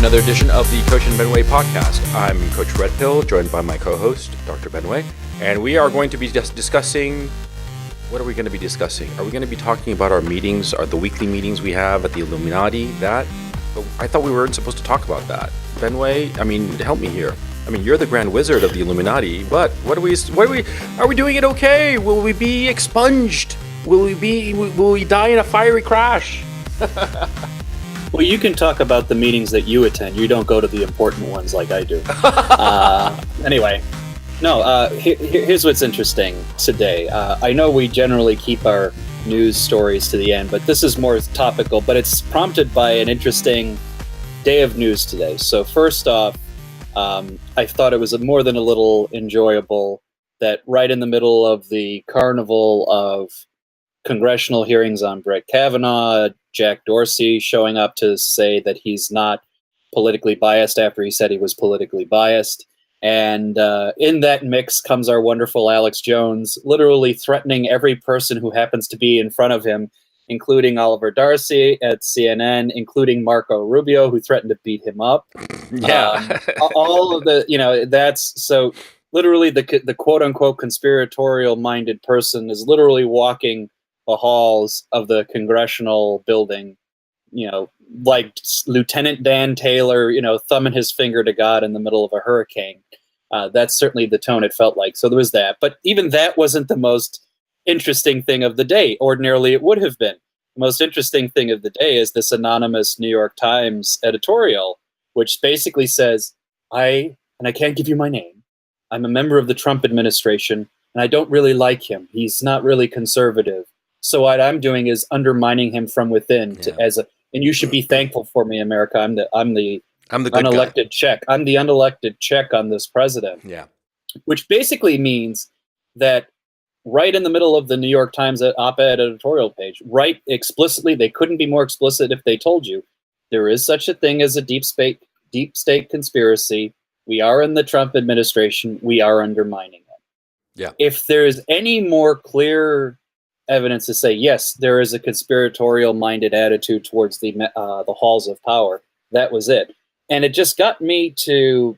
another edition of the Coach and Benway podcast. I'm Coach Redpill, joined by my co-host, Dr. Benway, and we are going to be just discussing. What are we going to be discussing? Are we going to be talking about our meetings, the weekly meetings we have at the Illuminati? But I thought we weren't supposed to talk about that. Benway, help me here. You're the Grand Wizard of the Illuminati, but are we doing it okay? Will we be expunged? Will we die in a fiery crash? Well, you can talk about the meetings that you attend. You don't go to the important ones like I do. Anyway, here's what's interesting today. I know we generally keep our news stories to the end, but this is more topical, but it's prompted by an interesting day of news today. So first off, I thought it was more than a little enjoyable that right in the middle of the carnival of congressional hearings on Brett Kavanaugh, Jack Dorsey showing up to say that he's not politically biased after he said he was politically biased. And in that mix comes our wonderful Alex Jones, literally threatening every person who happens to be in front of him, including Oliver Darcy at CNN, including Marco Rubio, who threatened to beat him up. Yeah. All of the, that's so literally the quote unquote conspiratorial minded person is literally walking the halls of the congressional building, like Lieutenant Dan Taylor, thumbing his finger to God in the middle of a hurricane. That's certainly the tone it felt like. So there was that. But even that wasn't the most interesting thing of the day. Ordinarily, it would have been. The most interesting thing of the day is this anonymous New York Times editorial, which basically says, I can't give you my name. I'm a member of the Trump administration, and I don't really like him. He's not really conservative. So what I'm doing is undermining him from within. And you should be thankful for me, America. I'm the unelected check. I'm the unelected check on this president. Yeah. Which basically means that right in the middle of the New York Times op-ed editorial page, right explicitly, they couldn't be more explicit if they told you, there is such a thing as a deep state conspiracy. We are in the Trump administration. We are undermining it. Yeah. If there's any more clear evidence to say, yes, there is a conspiratorial-minded attitude towards the halls of power, that was it. And it just got me to,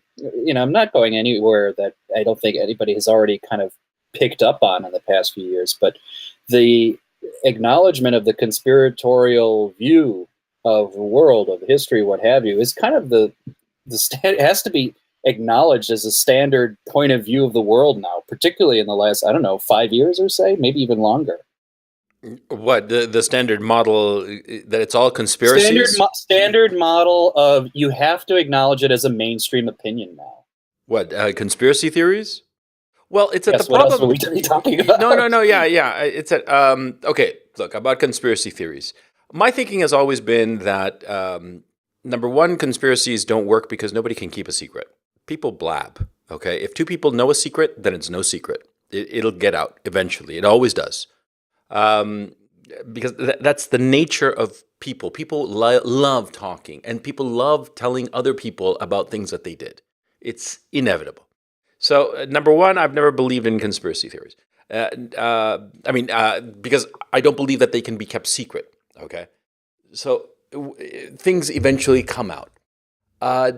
I'm not going anywhere that I don't think anybody has already kind of picked up on in the past few years, but the acknowledgement of the conspiratorial view of the world, of history, what have you, is kind of it has to be acknowledged as a standard point of view of the world now, particularly in the last, 5 years or so, maybe even longer. What, the standard model that it's all conspiracies? Standard model of you have to acknowledge it as a mainstream opinion now. What, conspiracy theories? Well, it's at the what problem. Else are we talking about? No. Yeah. It's at okay. Look, about conspiracy theories. My thinking has always been that number one, conspiracies don't work because nobody can keep a secret. People blab. Okay, if two people know a secret, then it's no secret. It'll get out eventually. It always does. Because that's the nature of people. People love talking, and people love telling other people about things that they did. It's inevitable. So, number one, I've never believed in conspiracy theories. Because I don't believe that they can be kept secret. Okay, so things eventually come out.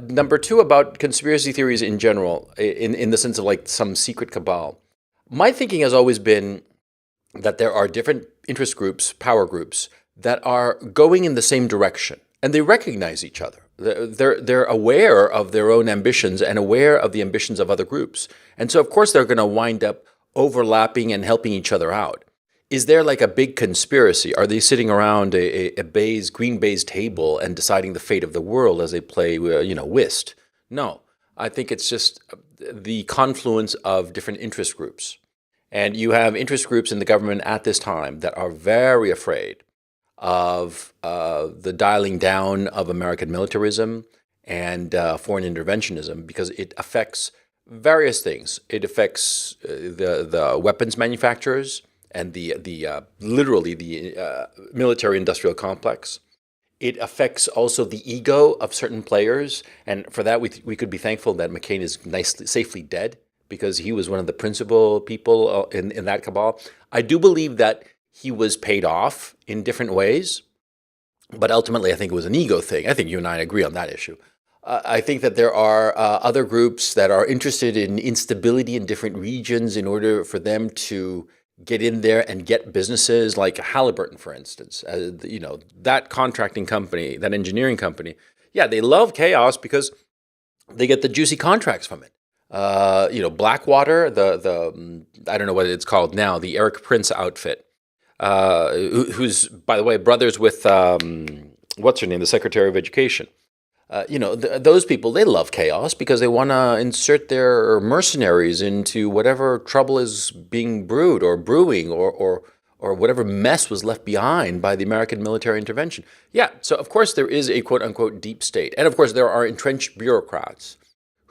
Number two, about conspiracy theories in general, in the sense of like some secret cabal. My thinking has always been that there are different interest groups, power groups, that are going in the same direction, and they recognize each other. They're aware of their own ambitions and aware of the ambitions of other groups. And so, of course, they're going to wind up overlapping and helping each other out. Is there like a big conspiracy? Are they sitting around a green baize table and deciding the fate of the world as they play, whist? No, I think it's just the confluence of different interest groups. And you have interest groups in the government at this time that are very afraid of the dialing down of American militarism and foreign interventionism because it affects various things. It affects the weapons manufacturers and the military-industrial complex. It affects also the ego of certain players, and for that we could be thankful that McCain is safely dead, because he was one of the principal people in that cabal. I do believe that he was paid off in different ways, but ultimately I think it was an ego thing. I think you and I agree on that issue. I think that there are other groups that are interested in instability in different regions in order for them to get in there and get businesses like Halliburton, for instance. That contracting company, that engineering company, yeah, they love chaos because they get the juicy contracts from it. Blackwater, the I don't know what it's called now, the Eric Prince outfit, who's, by the way, brothers with what's her name, the Secretary of Education. Those people, they love chaos because they want to insert their mercenaries into whatever trouble is being brewed or brewing or whatever mess was left behind by the American military intervention. Yeah, so of course there is a quote-unquote deep state. And of course there are entrenched bureaucrats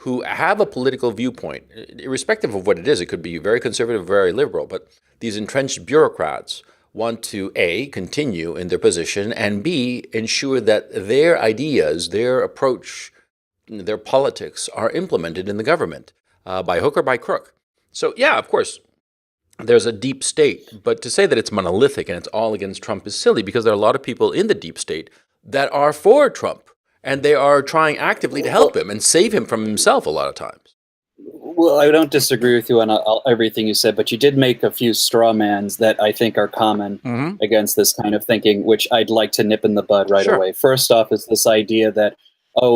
who have a political viewpoint, irrespective of what it is. It could be very conservative, very liberal, but these entrenched bureaucrats want to, A, continue in their position, and B, ensure that their ideas, their approach, their politics are implemented in the government by hook or by crook. So yeah, of course, there's a deep state, but to say that it's monolithic and it's all against Trump is silly because there are a lot of people in the deep state that are for Trump, and they are trying actively to help him and save him from himself a lot of times. Well, I don't disagree with you on everything you said, but you did make a few straw mans that I think are common against this kind of thinking, which I'd like to nip in the bud right away. First off is this idea that,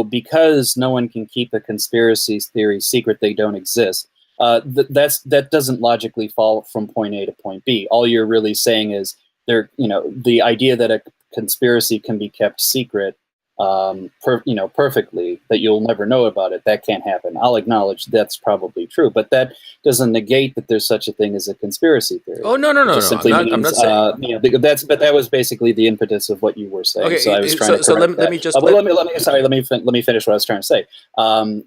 because no one can keep a conspiracy theory secret, they don't exist. That doesn't logically fall from point A to point B. All you're really saying is the idea that a conspiracy can be kept secret perfectly, that you'll never know about it. That can't happen. I'll acknowledge that's probably true, but that doesn't negate that there's such a thing as a conspiracy theory. Oh, no. I'm not saying. But that was basically the impetus of what you were saying. Okay, so I was trying to correct that. Let me finish what I was trying to say.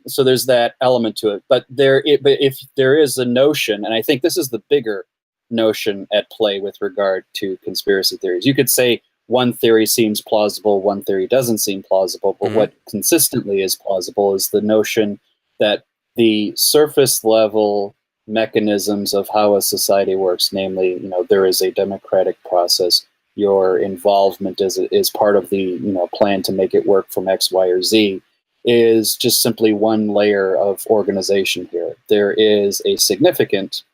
So there's that element to it, but if there is a notion, and I think this is the bigger notion at play with regard to conspiracy theories. You could say one theory seems plausible, one theory doesn't seem plausible, but what consistently is plausible is the notion that the surface level mechanisms of how a society works, namely, there is a democratic process, your involvement is part of the plan to make it work from X, Y, or Z, is just simply one layer of organization here. There is a significant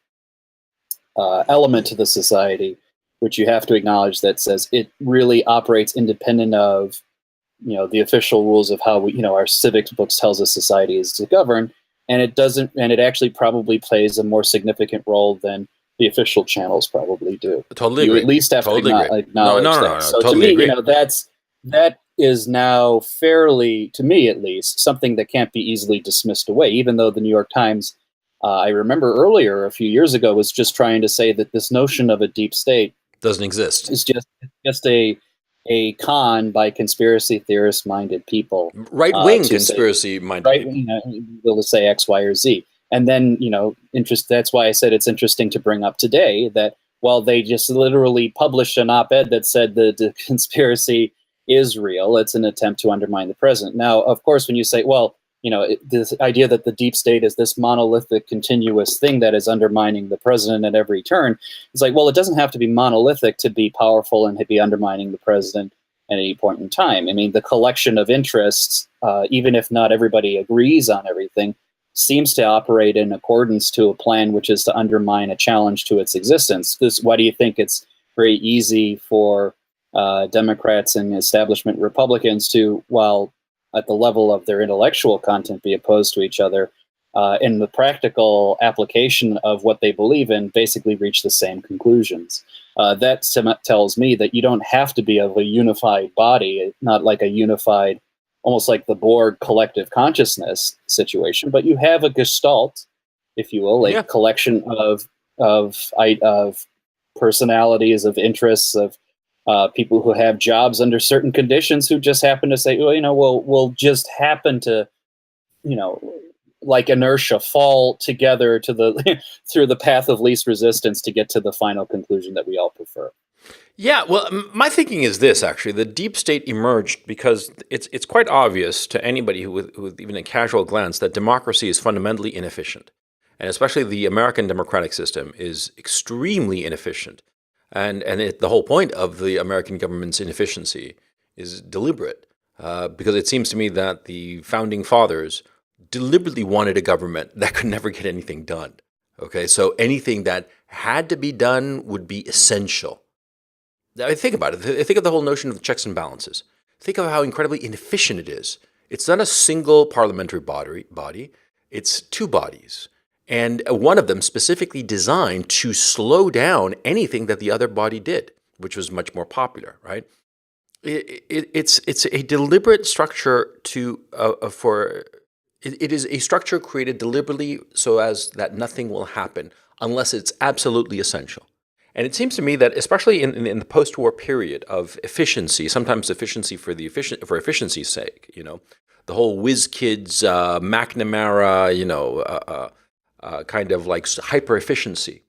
element to the society which you have to acknowledge that says it really operates independent of, the official rules of how we, our civics books tells us society is to govern, and it actually probably plays a more significant role than the official channels probably do. Totally you agree. at least have totally to acknowledge that. No, so totally to me, agree. that is now fairly, to me at least, something that can't be easily dismissed away, even though the New York Times, I remember earlier, a few years ago, was just trying to say that this notion of a deep state doesn't exist. It's just a con by conspiracy theorist minded people. Right-wing conspiracy minded people. They'll just say X, Y, or Z. And then, that's why I said it's interesting to bring up today that, they just literally published an op-ed that said the conspiracy is real. It's an attempt to undermine the president. Now, of course, when you say, this idea that the deep state is this monolithic, continuous thing that is undermining the president at every turn, it's like, it doesn't have to be monolithic to be powerful and to be undermining the president at any point in time. I mean, the collection of interests, even if not everybody agrees on everything, seems to operate in accordance to a plan which is to undermine a challenge to its existence. Why do you think it's very easy for Democrats and establishment Republicans to, while at the level of their intellectual content, be opposed to each other, in the practical application of what they believe in, basically reach the same conclusions? That tells me that you don't have to be of a unified body, not like a unified, almost like the Borg collective consciousness situation, but you have a gestalt, if you will, a collection of personalities, of interests, of people who have jobs under certain conditions who just happen to say, we'll just happen to, like inertia, fall together to the through the path of least resistance to get to the final conclusion that we all prefer. Yeah, well, my thinking is this, actually. The deep state emerged because it's quite obvious to anybody with even a casual glance that democracy is fundamentally inefficient. And especially the American democratic system is extremely inefficient. And the whole point of the American government's inefficiency is deliberate. because it seems to me that the founding fathers deliberately wanted a government that could never get anything done. Okay, so anything that had to be done would be essential. Now, think about it. Think of the whole notion of checks and balances. Think of how incredibly inefficient it is. It's not a single parliamentary body. It's two bodies. And one of them specifically designed to slow down anything that the other body did, which was much more popular, right? It's a deliberate structure it is a structure created deliberately so as that nothing will happen unless it's absolutely essential. And it seems to me that, especially in the post-war period of efficiency, sometimes efficiency for efficiency's sake, the whole whiz kids, McNamara, kind of like hyper efficiency.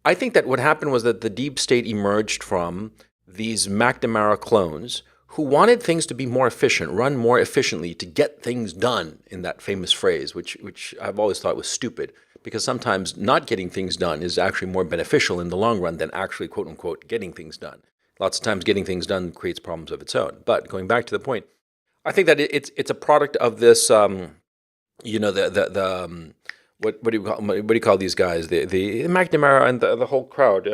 I think that what happened was that the deep state emerged from these McNamara clones who wanted things to be more efficient, run more efficiently, to get things done, in that famous phrase, which I've always thought was stupid, because sometimes not getting things done is actually more beneficial in the long run than actually, quote unquote, getting things done. Lots of times getting things done creates problems of its own. But going back to the point, I think that it's a product of this, what do you call these guys? The McNamara and the whole crowd,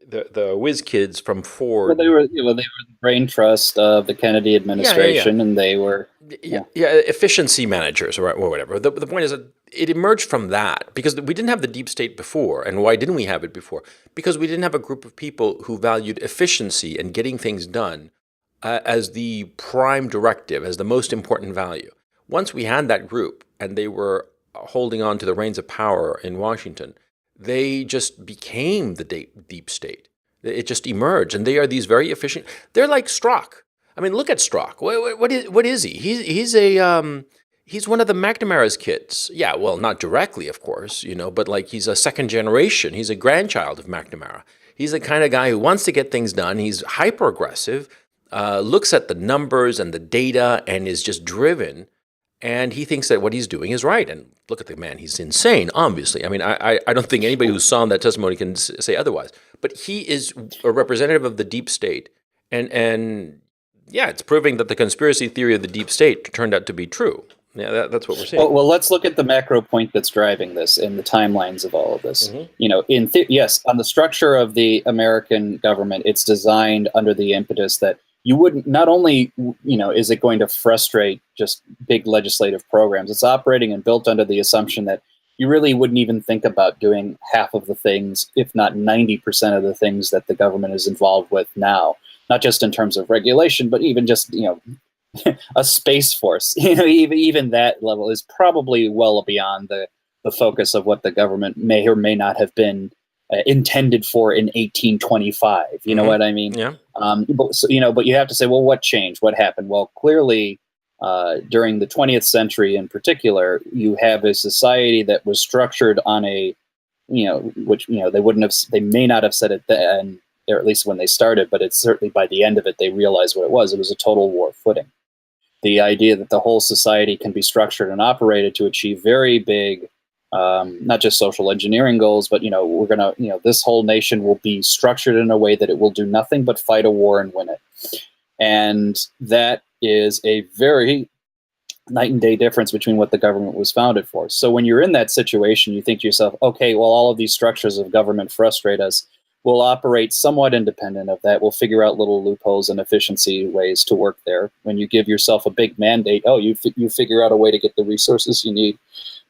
the whiz kids from Ford. Well, they were the brain trust of the Kennedy administration, and they were efficiency managers or whatever. The point is that it emerged from that because we didn't have the deep state before. And why didn't we have it before? Because we didn't have a group of people who valued efficiency and getting things done as the prime directive, as the most important value. Once we had that group and they were holding on to the reins of power in Washington, they just became the deep state. It just emerged, and they are these very efficient. They're like Strzok. I mean, look at Strzok. What is he? He's one of the McNamara's kids. Yeah, well, not directly, of course, but like he's a second generation. He's a grandchild of McNamara. He's the kind of guy who wants to get things done. He's hyper aggressive, looks at the numbers and the data, and is just driven. And he thinks that what he's doing is right. And look at the man. He's insane, obviously. I mean, I don't think anybody who saw that testimony can say otherwise. But he is a representative of the deep state. And yeah, it's proving that the conspiracy theory of the deep state turned out to be true. Yeah, that's what we're seeing. Well, let's look at the macro point that's driving this and the timelines of all of this. Mm-hmm. Yes, on the structure of the American government, it's designed under the impetus that you wouldn't, not only, is it going to frustrate just big legislative programs, it's operating and built under the assumption that you really wouldn't even think about doing half of the things, if not 90% of the things that the government is involved with now, not just in terms of regulation, but even just, a space force. Even that level is probably well beyond the focus of what the government may or may not have been intended for in 1825. You know what I mean? Yeah. But you have to say, well, what changed? What happened? Well, clearly, during the 20th century in particular, you have a society that was structured on a, they may not have said it then, or at least when they started, but it's certainly by the end of it, they realized what it was. It was a total war footing. The idea that the whole society can be structured and operated to achieve very big, not just social engineering goals, but, we're going to, this whole nation will be structured in a way that it will do nothing but fight a war and win it. And that is a very night and day difference between what the government was founded for. So when you're in that situation, you think to yourself, okay, well, all of these structures of government frustrate us. We'll operate somewhat independent of that. We'll figure out little loopholes and efficiency ways to work there. When you give yourself a big mandate, you figure out a way to get the resources you need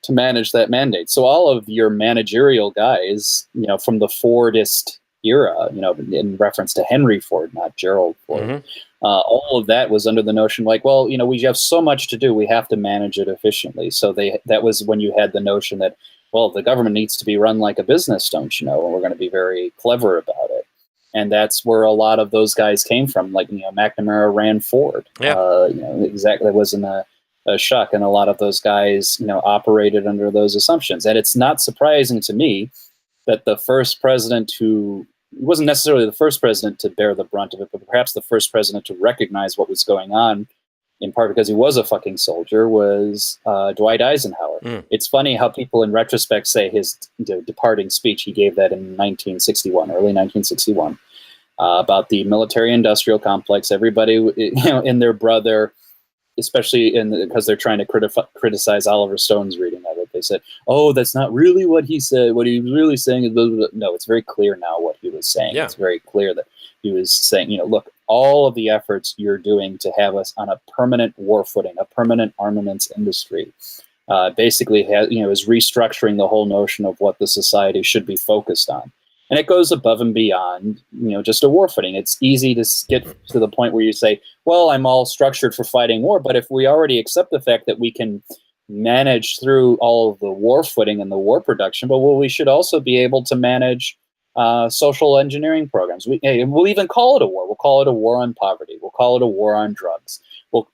to manage that mandate. So all of your managerial guys, from the Fordist era, in reference to Henry Ford, not Gerald Ford, mm-hmm. All of that was under the notion like, well, we have so much to do, we have to manage it efficiently. So that was when you had the notion that, well, the government needs to be run like a business, don't you know? And we're going to be very clever about it. And that's where a lot of those guys came from. Like, McNamara ran Ford. Yeah. Exactly. It wasn't a shock. And a lot of those guys, operated under those assumptions. And it's not surprising to me that the first president who wasn't necessarily the first president to bear the brunt of it, but perhaps the first president to recognize what was going on, in part because he was a fucking soldier, was Dwight Eisenhower. Mm. It's funny how people in retrospect say his departing speech, he gave that in 1961, early 1961. about the military-industrial complex. Everybody, and their brother, especially because they're trying to criticize Oliver Stone's reading of it. They said, "Oh, that's not really what he said. What he was really saying is blah, blah, blah." No, it's very clear now what he was saying. Yeah. It's very clear that he was saying, look, all of the efforts you're doing to have us on a permanent war footing, a permanent armaments industry, basically is restructuring the whole notion of what the society should be focused on. And it goes above and beyond, just a war footing. It's easy to get to the point where you say, well, I'm all structured for fighting war. But if we already accept the fact that we can manage through all of the war footing and the war production, but we should also be able to manage social engineering programs. We'll even call it a war. We'll call it a war on poverty. We'll call it a war on drugs. We'll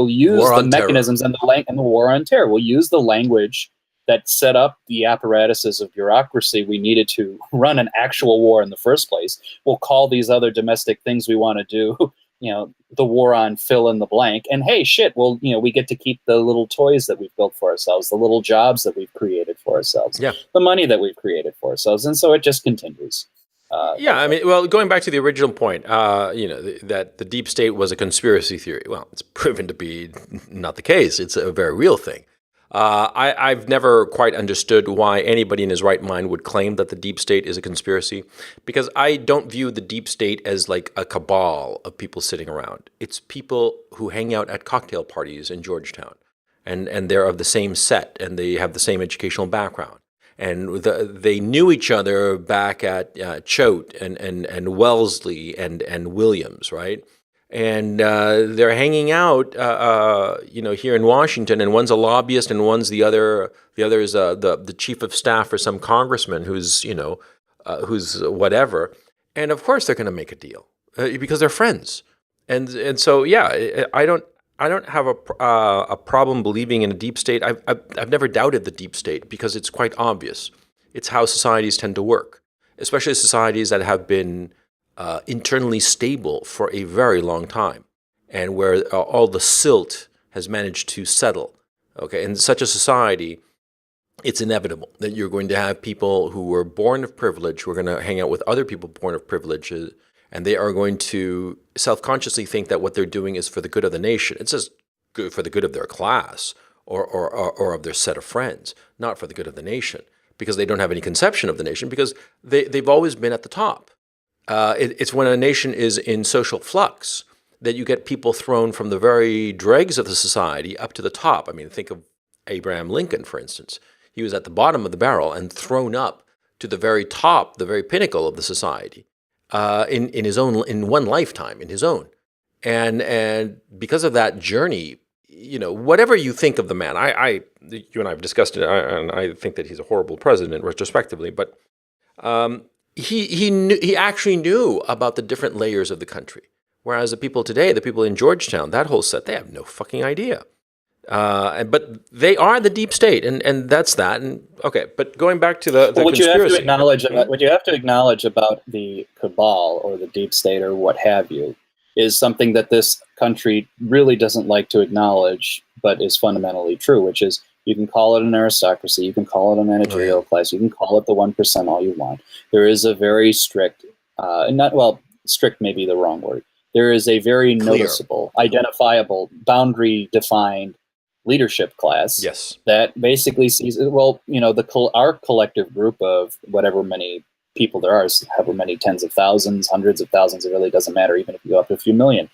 use the mechanisms and the war on terror. We'll use the language that set up the apparatuses of bureaucracy we needed to run an actual war in the first place. We'll call these other domestic things we want to do, the war on fill in the blank. And hey, shit, we get to keep the little toys that we've built for ourselves, the little jobs that we've created for ourselves, the money that we've created for ourselves. And so it just continues. Going back to the original point, that the deep state was a conspiracy theory. Well, it's proven to be not the case. It's a very real thing. I've never quite understood why anybody in his right mind would claim that the deep state is a conspiracy, because I don't view the deep state as like a cabal of people sitting around. It's people who hang out at cocktail parties in Georgetown, and they're of the same set, and they have the same educational background. And they knew each other back at Choate and Wellesley and Williams, right? And they're hanging out, here in Washington, and one's a lobbyist, and one's the other. The other is the chief of staff for some congressman who's whatever. And of course, they're going to make a deal because they're friends. And so I don't have a problem believing in a deep state. I've never doubted the deep state because it's quite obvious. It's how societies tend to work, especially societies that have been internally stable for a very long time, and where all the silt has managed to settle. Okay, in such a society, it's inevitable that you're going to have people who were born of privilege, who are going to hang out with other people born of privilege, and they are going to self-consciously think that what they're doing is for the good of the nation. It's just good for the good of their class or of their set of friends, not for the good of the nation, because they don't have any conception of the nation, because they've always been at the top. It's when a nation is in social flux that you get people thrown from the very dregs of the society up to the top. I mean, think of Abraham Lincoln, for instance. He was at the bottom of the barrel and thrown up to the very top, the very pinnacle of the society, in one lifetime, in his own. And because of that journey, whatever you think of the man, you and I have discussed it, and I think that he's a horrible president retrospectively, but he actually knew about the different layers of the country. Whereas the people today, the people in Georgetown, that whole set, they have no fucking idea. But they are the deep state, and that's that. And okay, but going back to the what conspiracy. What you have to acknowledge about the cabal or the deep state or what have you is something that this country really doesn't like to acknowledge, but is fundamentally true, which is you can call it an aristocracy, you can call it a managerial class, you can call it the 1% all you want. There is a very strict, strict may be the wrong word. There is a very noticeable, identifiable, boundary-defined leadership class that basically sees, our collective group of whatever many people there are, however many tens of thousands, hundreds of thousands, it really doesn't matter, even if you go up to a few million.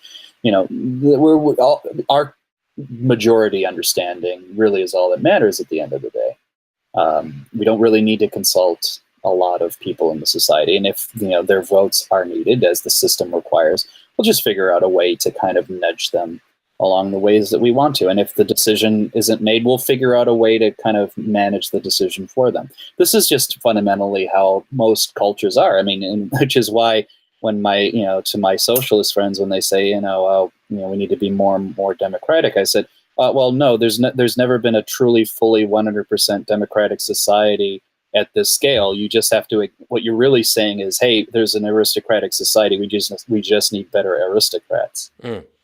Our majority understanding really is all that matters at the end of the day. We don't really need to consult a lot of people in the society, and if their votes are needed, as the system requires, we'll just figure out a way to kind of nudge them along the ways that we want to. And if the decision isn't made, we'll figure out a way to kind of manage the decision for them. This is just fundamentally how most cultures are. I mean, which is why when to my socialist friends, when they say, we need to be more democratic, I said, well, no, there's never been a truly, fully 100% democratic society at this scale. You just have to, what you're really saying is, hey, there's an aristocratic society. We just need better aristocrats.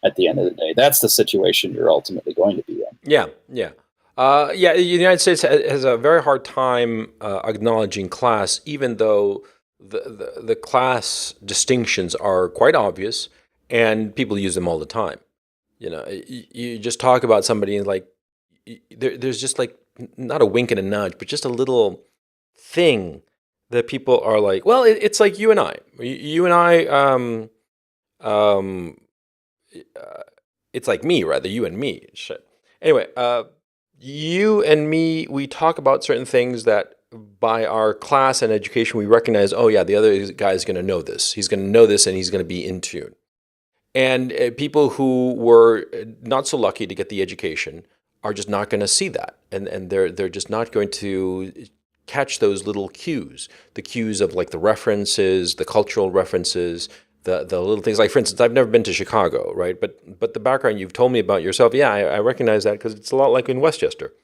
At the end of the day, that's the situation you're ultimately going to be in. Yeah. The United States has a very hard time acknowledging class, even though the class distinctions are quite obvious, and people use them all the time. You just talk about somebody and like there's just like not a wink and a nudge, but just a little thing that people are like, well, it's like you and I. You and I, um, it's like me, rather, you and me. Shit. Anyway, you and me, we talk about certain things that by our class and education, we recognize, oh, yeah, the other guy is going to know this. He's going to know this and he's going to be in tune. And people who were not so lucky to get the education are just not going to see that. And they're just not going to catch those little cues, the cues of like the references, the cultural references, the little things. Like, for instance, I've never been to Chicago, right? But the background you've told me about yourself, yeah, I recognize that because it's a lot like in Westchester,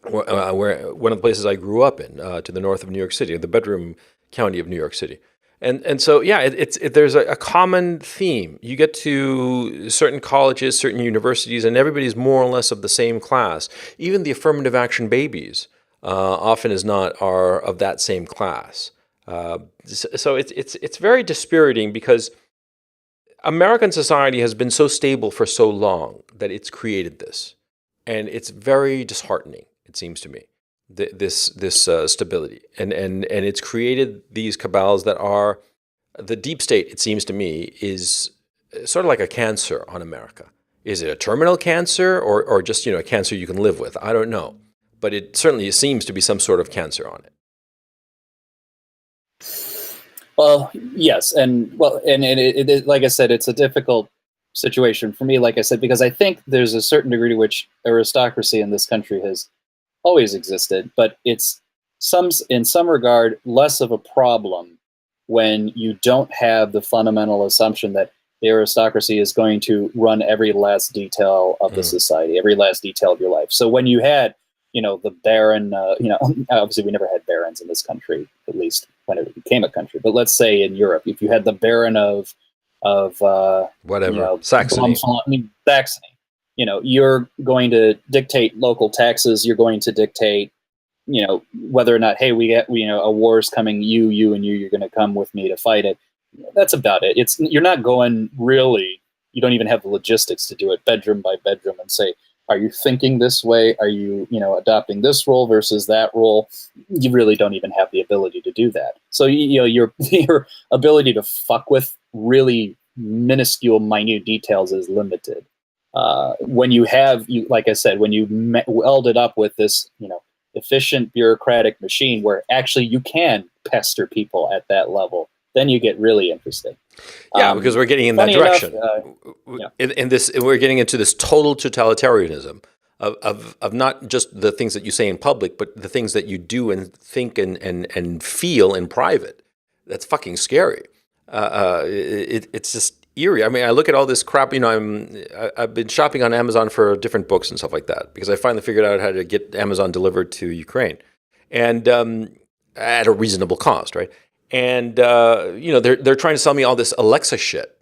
where one of the places I grew up in, to the north of New York City, the bedroom county of New York City. And so, yeah, there's a common theme. You get to certain colleges, certain universities, and everybody's more or less of the same class. Even the affirmative action babies, often as not, are of that same class. So it's very dispiriting because American society has been so stable for so long that it's created this, and it's very disheartening. It seems to me, this stability, and it's created these cabals that are the deep state. It seems to me is sort of like a cancer on America. Is it a terminal cancer or just a cancer you can live with? I don't know, but it certainly seems to be some sort of cancer on it. Well, yes, and like I said, it's a difficult situation for me. Like I said, because I think there's a certain degree to which aristocracy in this country has always existed, but it's in some regard less of a problem when you don't have the fundamental assumption that the aristocracy is going to run every last detail of the society, every last detail of your life. So when you had, the baron, obviously we never had barons in this country, at least when it became a country. But let's say in Europe, if you had the baron of whatever, Saxony, Saxony, you're going to dictate local taxes. You're going to dictate, whether or not, hey, a war's coming. You and you're going to come with me to fight it. That's about it. You're not going really. You don't even have the logistics to do it bedroom by bedroom and say, are you thinking this way? Are you, adopting this role versus that role? You really don't even have the ability to do that. So, your ability to fuck with really minuscule, minute details is limited. When you have, like I said, when you weld it up with this, efficient bureaucratic machine where actually you can pester people at that level, then you get really interesting. Yeah, because we're getting in that direction. In this, we're getting into this total totalitarianism of not just the things that you say in public, but the things that you do and think and feel in private. That's fucking scary. It's just eerie. I mean, I look at all this crap. I've been shopping on Amazon for different books and stuff like that because I finally figured out how to get Amazon delivered to Ukraine, and at a reasonable cost, right? And they're trying to sell me all this Alexa shit.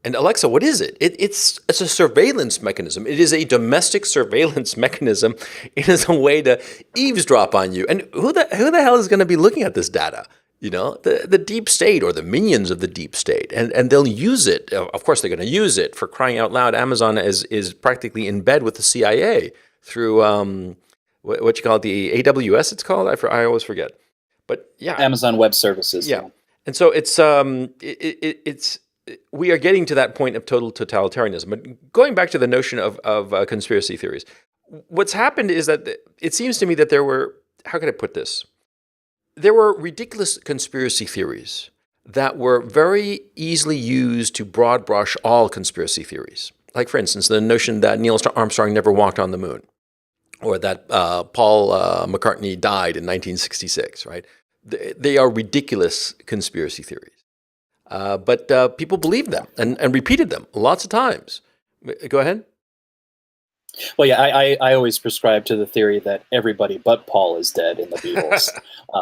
And Alexa, what is it? It's a surveillance mechanism. It is a domestic surveillance mechanism. It is a way to eavesdrop on you. And who the hell is going to be looking at this data? The deep state or the minions of the deep state, and they'll use it. Of course, they're going to use it. For crying out loud, Amazon is practically in bed with the CIA through what you call it, the AWS. It's called. I always forget. But yeah, Amazon Web Services. Yeah, and so it's we are getting to that point of total totalitarianism. But going back to the notion of conspiracy theories, what's happened is that it seems to me that there were, how can I put this? There were ridiculous conspiracy theories that were very easily used to broad brush all conspiracy theories. Like, for instance, the notion that Neil Armstrong never walked on the moon, or that Paul McCartney died in 1966, right? They are ridiculous conspiracy theories. But people believed them and repeated them lots of times. Go ahead. Well, yeah, I always prescribe to the theory that everybody but Paul is dead in the Beatles,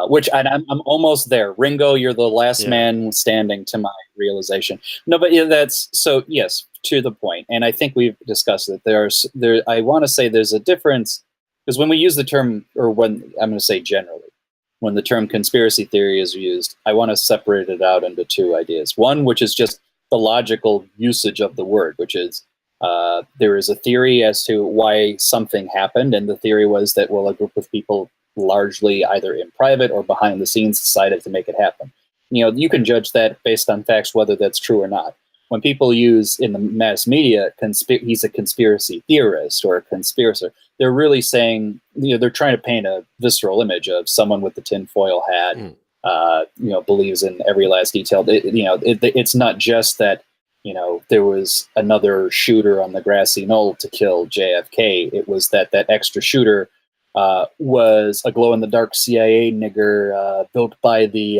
which I'm almost there. Ringo, you're the last man standing to my realization. No, but that's so. Yes, to the point, and I think we've discussed that I want to say there's a difference because when we use the term, or when I'm going to say generally, when the term conspiracy theory is used, I want to separate it out into two ideas. One, which is just the logical usage of the word, which is there is a theory as to why something happened, and the theory was that, well, a group of people largely either in private or behind the scenes decided to make it happen. You can judge that based on facts, whether that's true or not. When people use in the mass media, he's a conspiracy theorist or a conspirator, they're really saying, they're trying to paint a visceral image of someone with the tinfoil hat, believes in every last detail. It's not just that, there was another shooter on the grassy knoll to kill JFK. It was that extra shooter was a glow-in-the-dark CIA nigger built by the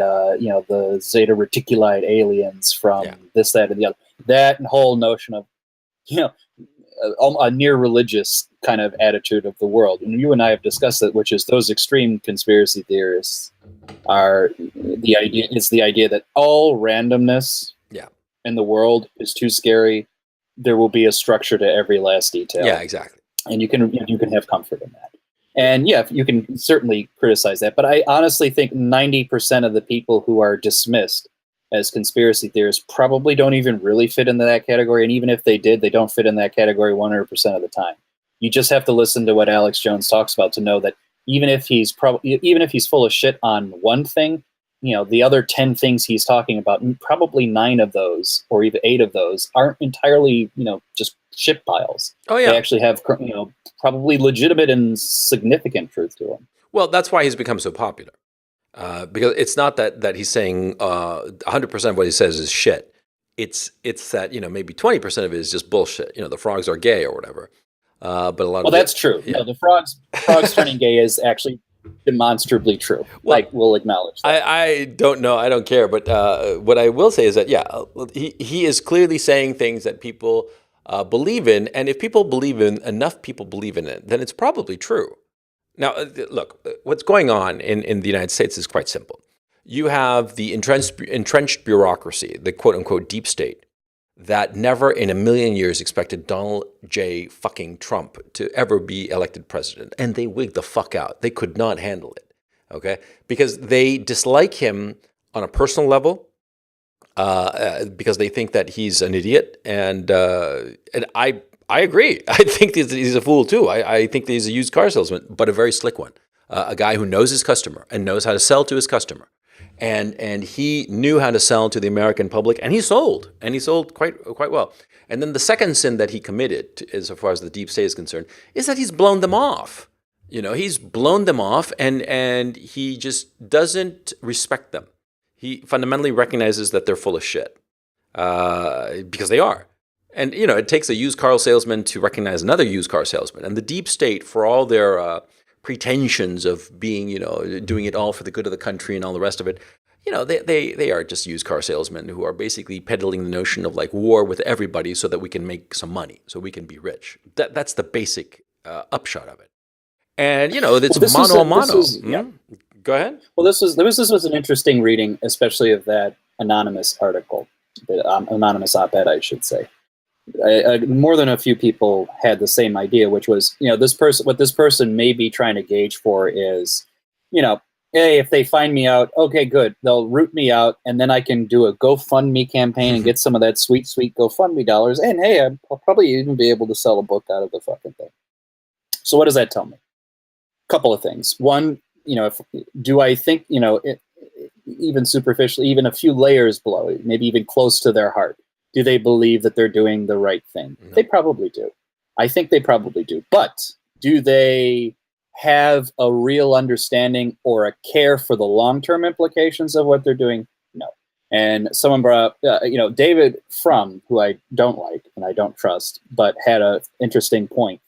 Zeta Reticuli aliens from this, that, and the other. That whole notion of, a near religious kind of attitude of the world. And you and I have discussed it, which is those extreme conspiracy theorists are the idea that all randomness in the world is too scary. There will be a structure to every last detail. Yeah, exactly. And you can have comfort in that. And you can certainly criticize that. But I honestly think 90% of the people who are dismissed as conspiracy theorists probably don't even really fit into that category. And even if they did, they don't fit in that category 100% of the time. You just have to listen to what Alex Jones talks about to know that even if he's full of shit on one thing, the other 10 things he's talking about, probably 9 of those or even 8 of those aren't entirely, just shit piles. Oh, yeah. They actually have, probably legitimate and significant truth to them. Well, that's why he's become so popular. Because it's not that he's saying 100% of what he says is shit. It's that, maybe 20% of it is just bullshit. The frogs are gay or whatever. But a lot of that's true. Yeah. The frogs turning gay is actually demonstrably true. Well, we'll acknowledge that. I don't know. I don't care. But what I will say is that, he is clearly saying things that people believe in. And if people believe in, enough people believe in it, then it's probably true. Now, look, what's going on in the United States is quite simple. You have the entrenched bureaucracy, the quote-unquote deep state, that never in a million years expected Donald J. fucking Trump to ever be elected president. And they wigged the fuck out. They could not handle it, okay? Because they dislike him on a personal level, because they think that he's an idiot. And I agree. I think he's a fool too. I think that he's a used car salesman, but a very slick one. A guy who knows his customer and knows how to sell to his customer. And he knew how to sell to the American public, and he sold quite well. And then the second sin that he committed, as far as the deep state is concerned, is that he's blown them off. He's blown them off, and he just doesn't respect them. He fundamentally recognizes that they're full of shit, because they are. And, it takes a used car salesman to recognize another used car salesman. And the deep state, for all their pretensions of being, doing it all for the good of the country and all the rest of it, they are just used car salesmen who are basically peddling the notion of like war with everybody so that we can make some money, so we can be rich. That's the basic upshot of it. And, it's mono. Go ahead. Well, this was an interesting reading, especially of that anonymous article, the anonymous op-ed, I should say. More than a few people had the same idea, which was, what this person may be trying to gauge for is, hey, if they find me out, okay, good, they'll root me out, and then I can do a GoFundMe campaign and get some of that sweet GoFundMe dollars, and hey, I'll probably even be able to sell a book out of the fucking thing. So what does that tell me? A couple of things. One, do I think, even superficially, even a few layers below, maybe even close to their heart, do they believe that they're doing the right thing? No. They probably do. I think they probably do. But do they have a real understanding or a care for the long-term implications of what they're doing? No. And someone brought up, David Frum, who I don't like and I don't trust, but had an interesting point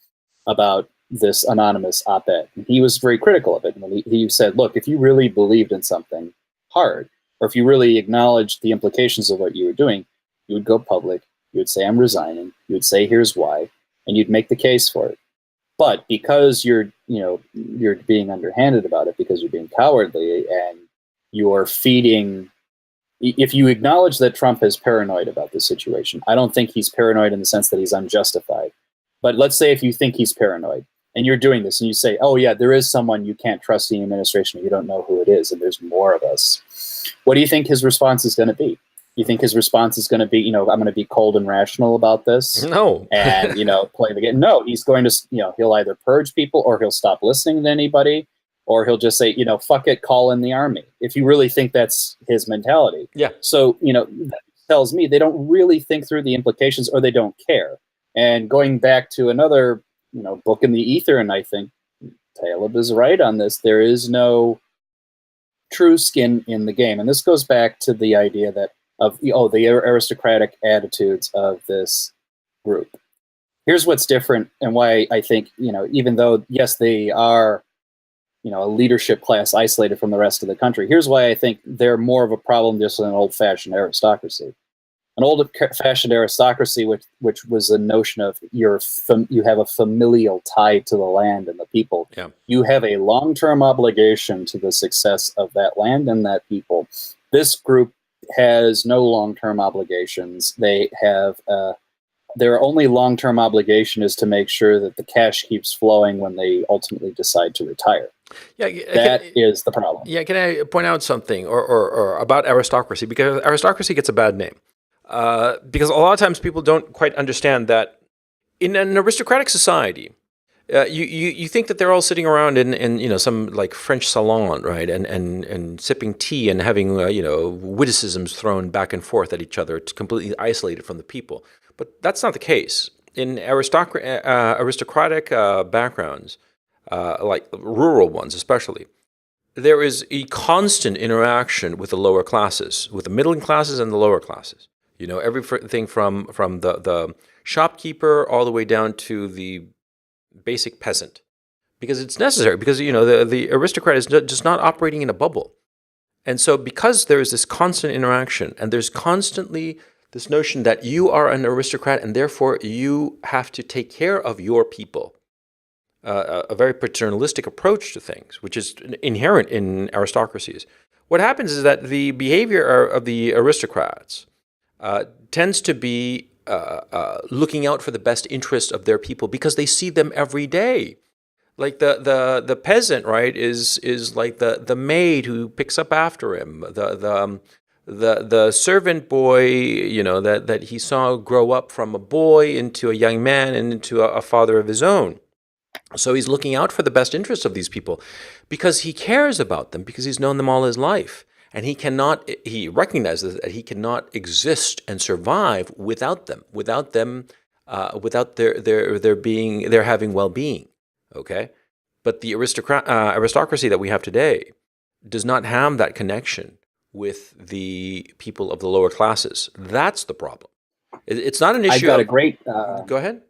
about this anonymous op-ed. He was very critical of it. And he said, look, if you really believed in something hard, or if you really acknowledged the implications of what you were doing, you would go public, you would say, I'm resigning, you would say, here's why, and you'd make the case for it. But because you're being underhanded about it, because you're being cowardly, and you're feeding, if you acknowledge that Trump is paranoid about this situation, I don't think he's paranoid in the sense that he's unjustified. But let's say if you think he's paranoid, and you're doing this, and you say, "Oh yeah, there is someone you can't trust in the administration. You don't know who it is, and there's more of us." What do you think his response is going to be? You think his response is going to be, I'm going to be cold and rational about this, No. and play the game? No, he's going to, he'll either purge people, or he'll stop listening to anybody, or he'll just say, fuck it, call in the army. If you really think that's his mentality, Yeah. So that tells me they don't really think through the implications, or they don't care. And going back to another, book in the ether, and I think Taleb is right on this. There is no true skin in the game, and this goes back to the idea that the aristocratic attitudes of this group. Here's what's different, and why I think even though yes they are a leadership class isolated from the rest of the country. Here's why I think they're more of a problem just than an old-fashioned aristocracy. An old-fashioned aristocracy, which was a notion of you have a familial tie to the land and the people. Yeah. You have a long-term obligation to the success of that land and that people. This group has no long-term obligations. They have their only long-term obligation is to make sure that the cash keeps flowing when they ultimately decide to retire. Yeah, that is the problem. Yeah, can I point out something or about aristocracy? Because aristocracy gets a bad name. Because a lot of times people don't quite understand that in an aristocratic society, you think that they're all sitting around in some like French salon, right, and sipping tea and having witticisms thrown back and forth at each other. It's completely isolated from the people. But that's not the case. In aristocratic backgrounds, like rural ones especially, there is a constant interaction with the lower classes, with the middle classes and the lower classes. Everything from the shopkeeper all the way down to the basic peasant, because it's necessary. Because the aristocrat is just not operating in a bubble, and so because there is this constant interaction, and there's constantly this notion that you are an aristocrat, and therefore you have to take care of your people. A very paternalistic approach to things, which is inherent in aristocracies. What happens is that the behavior of the aristocrats tends to be looking out for the best interest of their people because they see them every day. Like the peasant, right, is like the maid who picks up after him, the servant boy, that he saw grow up from a boy into a young man and into a father of his own. So he's looking out for the best interests of these people because he cares about them, because he's known them all his life. And he recognizes that he cannot exist and survive without them, without their having well-being. Okay? But the aristocracy that we have today does not have that connection with the people of the lower classes. That's the problem. It's not an issue. Go ahead.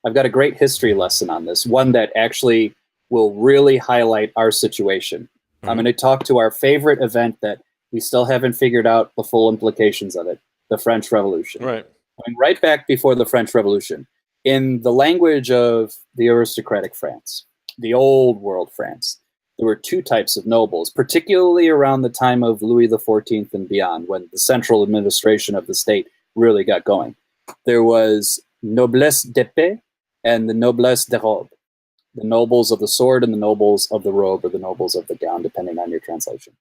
I've got a great history lesson on this, one that actually will really highlight our situation. Mm-hmm. I'm going to talk to our favorite event that we still haven't figured out the full implications of it, the French Revolution. Right. Right back before the French Revolution, in the language of the aristocratic France, the old world France, there were two types of nobles, particularly around the time of Louis XIV and beyond, when the central administration of the state really got going. There was noblesse d'épée and the noblesse de robe, the nobles of the sword and the nobles of the robe, or the nobles of the gown, depending on your translation.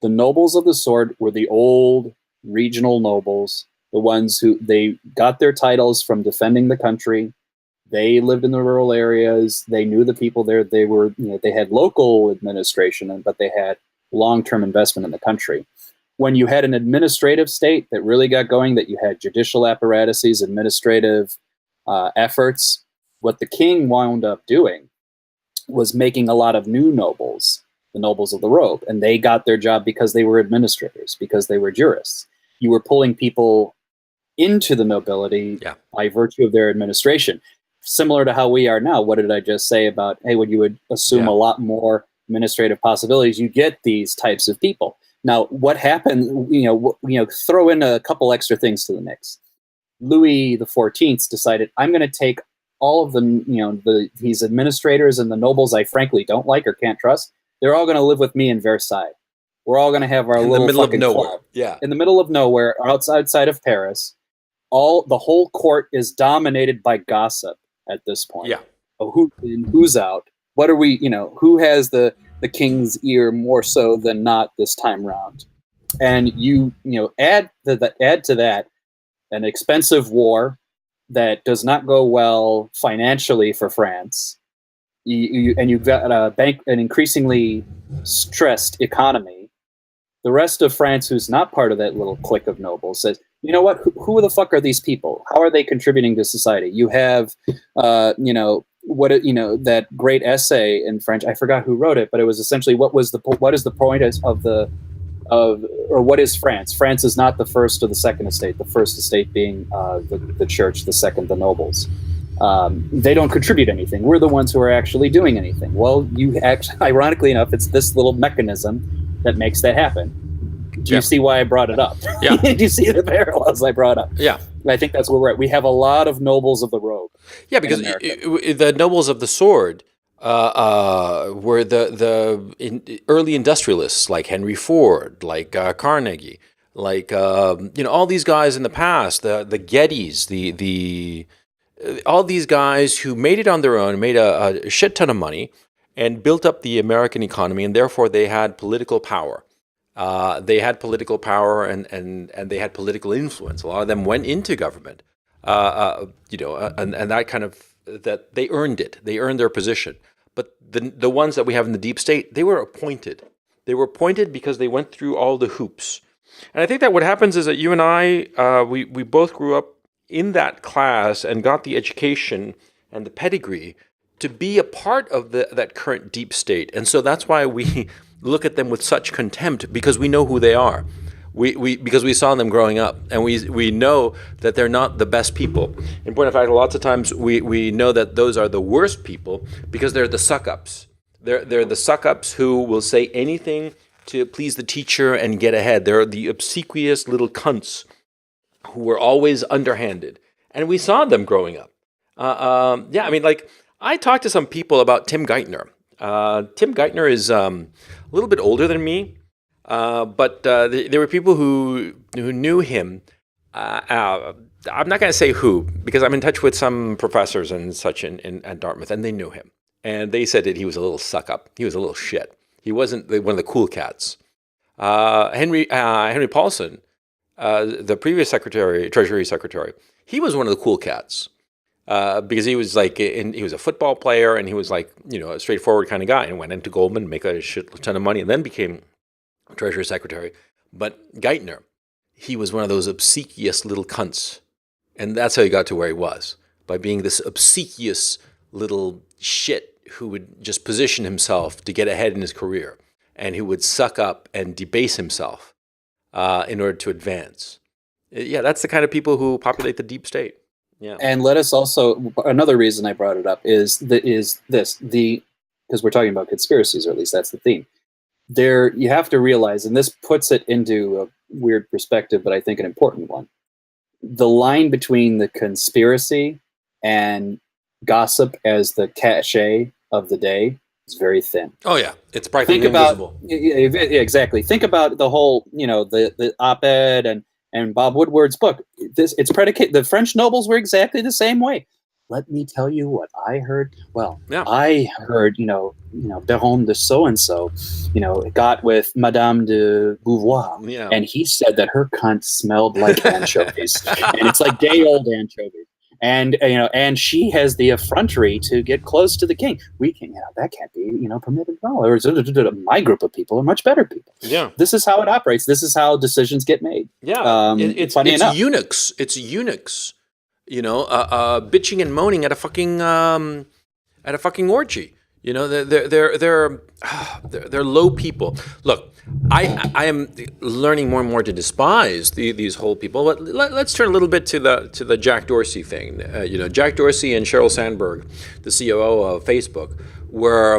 The nobles of the sword were the old regional nobles, the ones who they got their titles from defending the country. They lived in the rural areas. They knew the people there. They were, they had local administration, but they had long-term investment in the country. When you had an administrative state that really got going, that you had judicial apparatuses, administrative efforts, what the king wound up doing was making a lot of new nobles, the nobles of the robe, and they got their job because they were administrators, because they were jurists. You were pulling people into the nobility by virtue of their administration. Similar to how we are now. What did I just say about, hey, when you would assume a lot more administrative possibilities, you get these types of people. Now, what happened, throw in a couple extra things to the mix. Louis XIV decided, I'm going to take all of these administrators and the nobles I frankly don't like or can't trust. They're all going to live with me in Versailles. We're all going to have our little fucking club. Yeah. In the middle of nowhere, outside of Paris. The whole court is dominated by gossip at this point. Yeah. who's in, who's out. What are we? Who has the king's ear more so than not this time round? And add to that an expensive war that does not go well financially for France. You've got an increasingly stressed economy. The rest of France, who's not part of that little clique of nobles, says, you know what? Who the fuck are these people? How are they contributing to society? You have, that great essay in French. I forgot who wrote it, but it was essentially what is the point or what is France? France is not the first or the second estate. The first estate being the church, the second the nobles. They don't contribute anything. We're the ones who are actually doing anything. Well, ironically enough, it's this little mechanism that makes that happen. Do you see why I brought it up? Yeah. Do you see the parallels I brought up? Yeah. I think that's where we're at. We have a lot of nobles of the robe. Yeah, because the nobles of the sword were the early industrialists like Henry Ford, like Carnegie, like all these guys in the past, the Gettys, all these guys who made it on their own, made a shit ton of money, and built up the American economy, and therefore they had political power. They had political power and they had political influence. A lot of them went into government, and that kind of, that they earned it. They earned their position. But the ones that we have in the deep state, they were appointed. They were appointed because they went through all the hoops. And I think that what happens is that you and I, we both grew up in that class and got the education and the pedigree to be a part of that current deep state. And so that's why we look at them with such contempt, because we know who they are. Because we saw them growing up, and we know that they're not the best people. In point of fact, lots of times we know that those are the worst people because they're the suck-ups. They're the suck-ups who will say anything to please the teacher and get ahead. They're the obsequious little cunts who were always underhanded. And we saw them growing up. I talked to some people about Tim Geithner. Tim Geithner is a little bit older than me, but there were people who knew him. I'm not going to say who, because I'm in touch with some professors and such at Dartmouth, and they knew him. And they said that he was a little suck-up. He was a little shit. He wasn't one of the cool cats. Henry Paulson, the previous Treasury Secretary, he was one of the cool cats. Because he was he was a football player, and he was a straightforward kind of guy, and went into Goldman, make a shit ton of money, and then became Treasury Secretary. But Geithner, he was one of those obsequious little cunts, and that's how he got to where he was, by being this obsequious little shit who would just position himself to get ahead in his career, and who would suck up and debase himself in order to advance. Yeah, that's the kind of people who populate the deep state. Yeah. And let us also, another reason I brought it up is because we're talking about conspiracies, or at least that's the theme. There, you have to realize, and this puts it into a weird perspective, but I think an important one. The line between the conspiracy and gossip as the cachet of the day is very thin. Oh yeah, it's practically invisible. Exactly. Think about the whole, the op-ed and Bob Woodward's book. It's predicated. The French nobles were exactly the same way. Let me tell you what I heard. Well, yeah. I heard, Baron de so and so, got with Madame de Beauvoir, and he said that her cunt smelled like anchovies, and it's like day old anchovies. And and she has the effrontery to get close to the king. We can, that can't be, permitted at all. Or my group of people are much better people. Yeah, this is how it operates. This is how decisions get made. Yeah, it's eunuchs. It's eunuchs. Bitching and moaning at a fucking orgy. They're low people. Look, I am learning more and more to despise these whole people. But let's turn a little bit to the Jack Dorsey thing. Jack Dorsey and Sheryl Sandberg, the COO of Facebook, were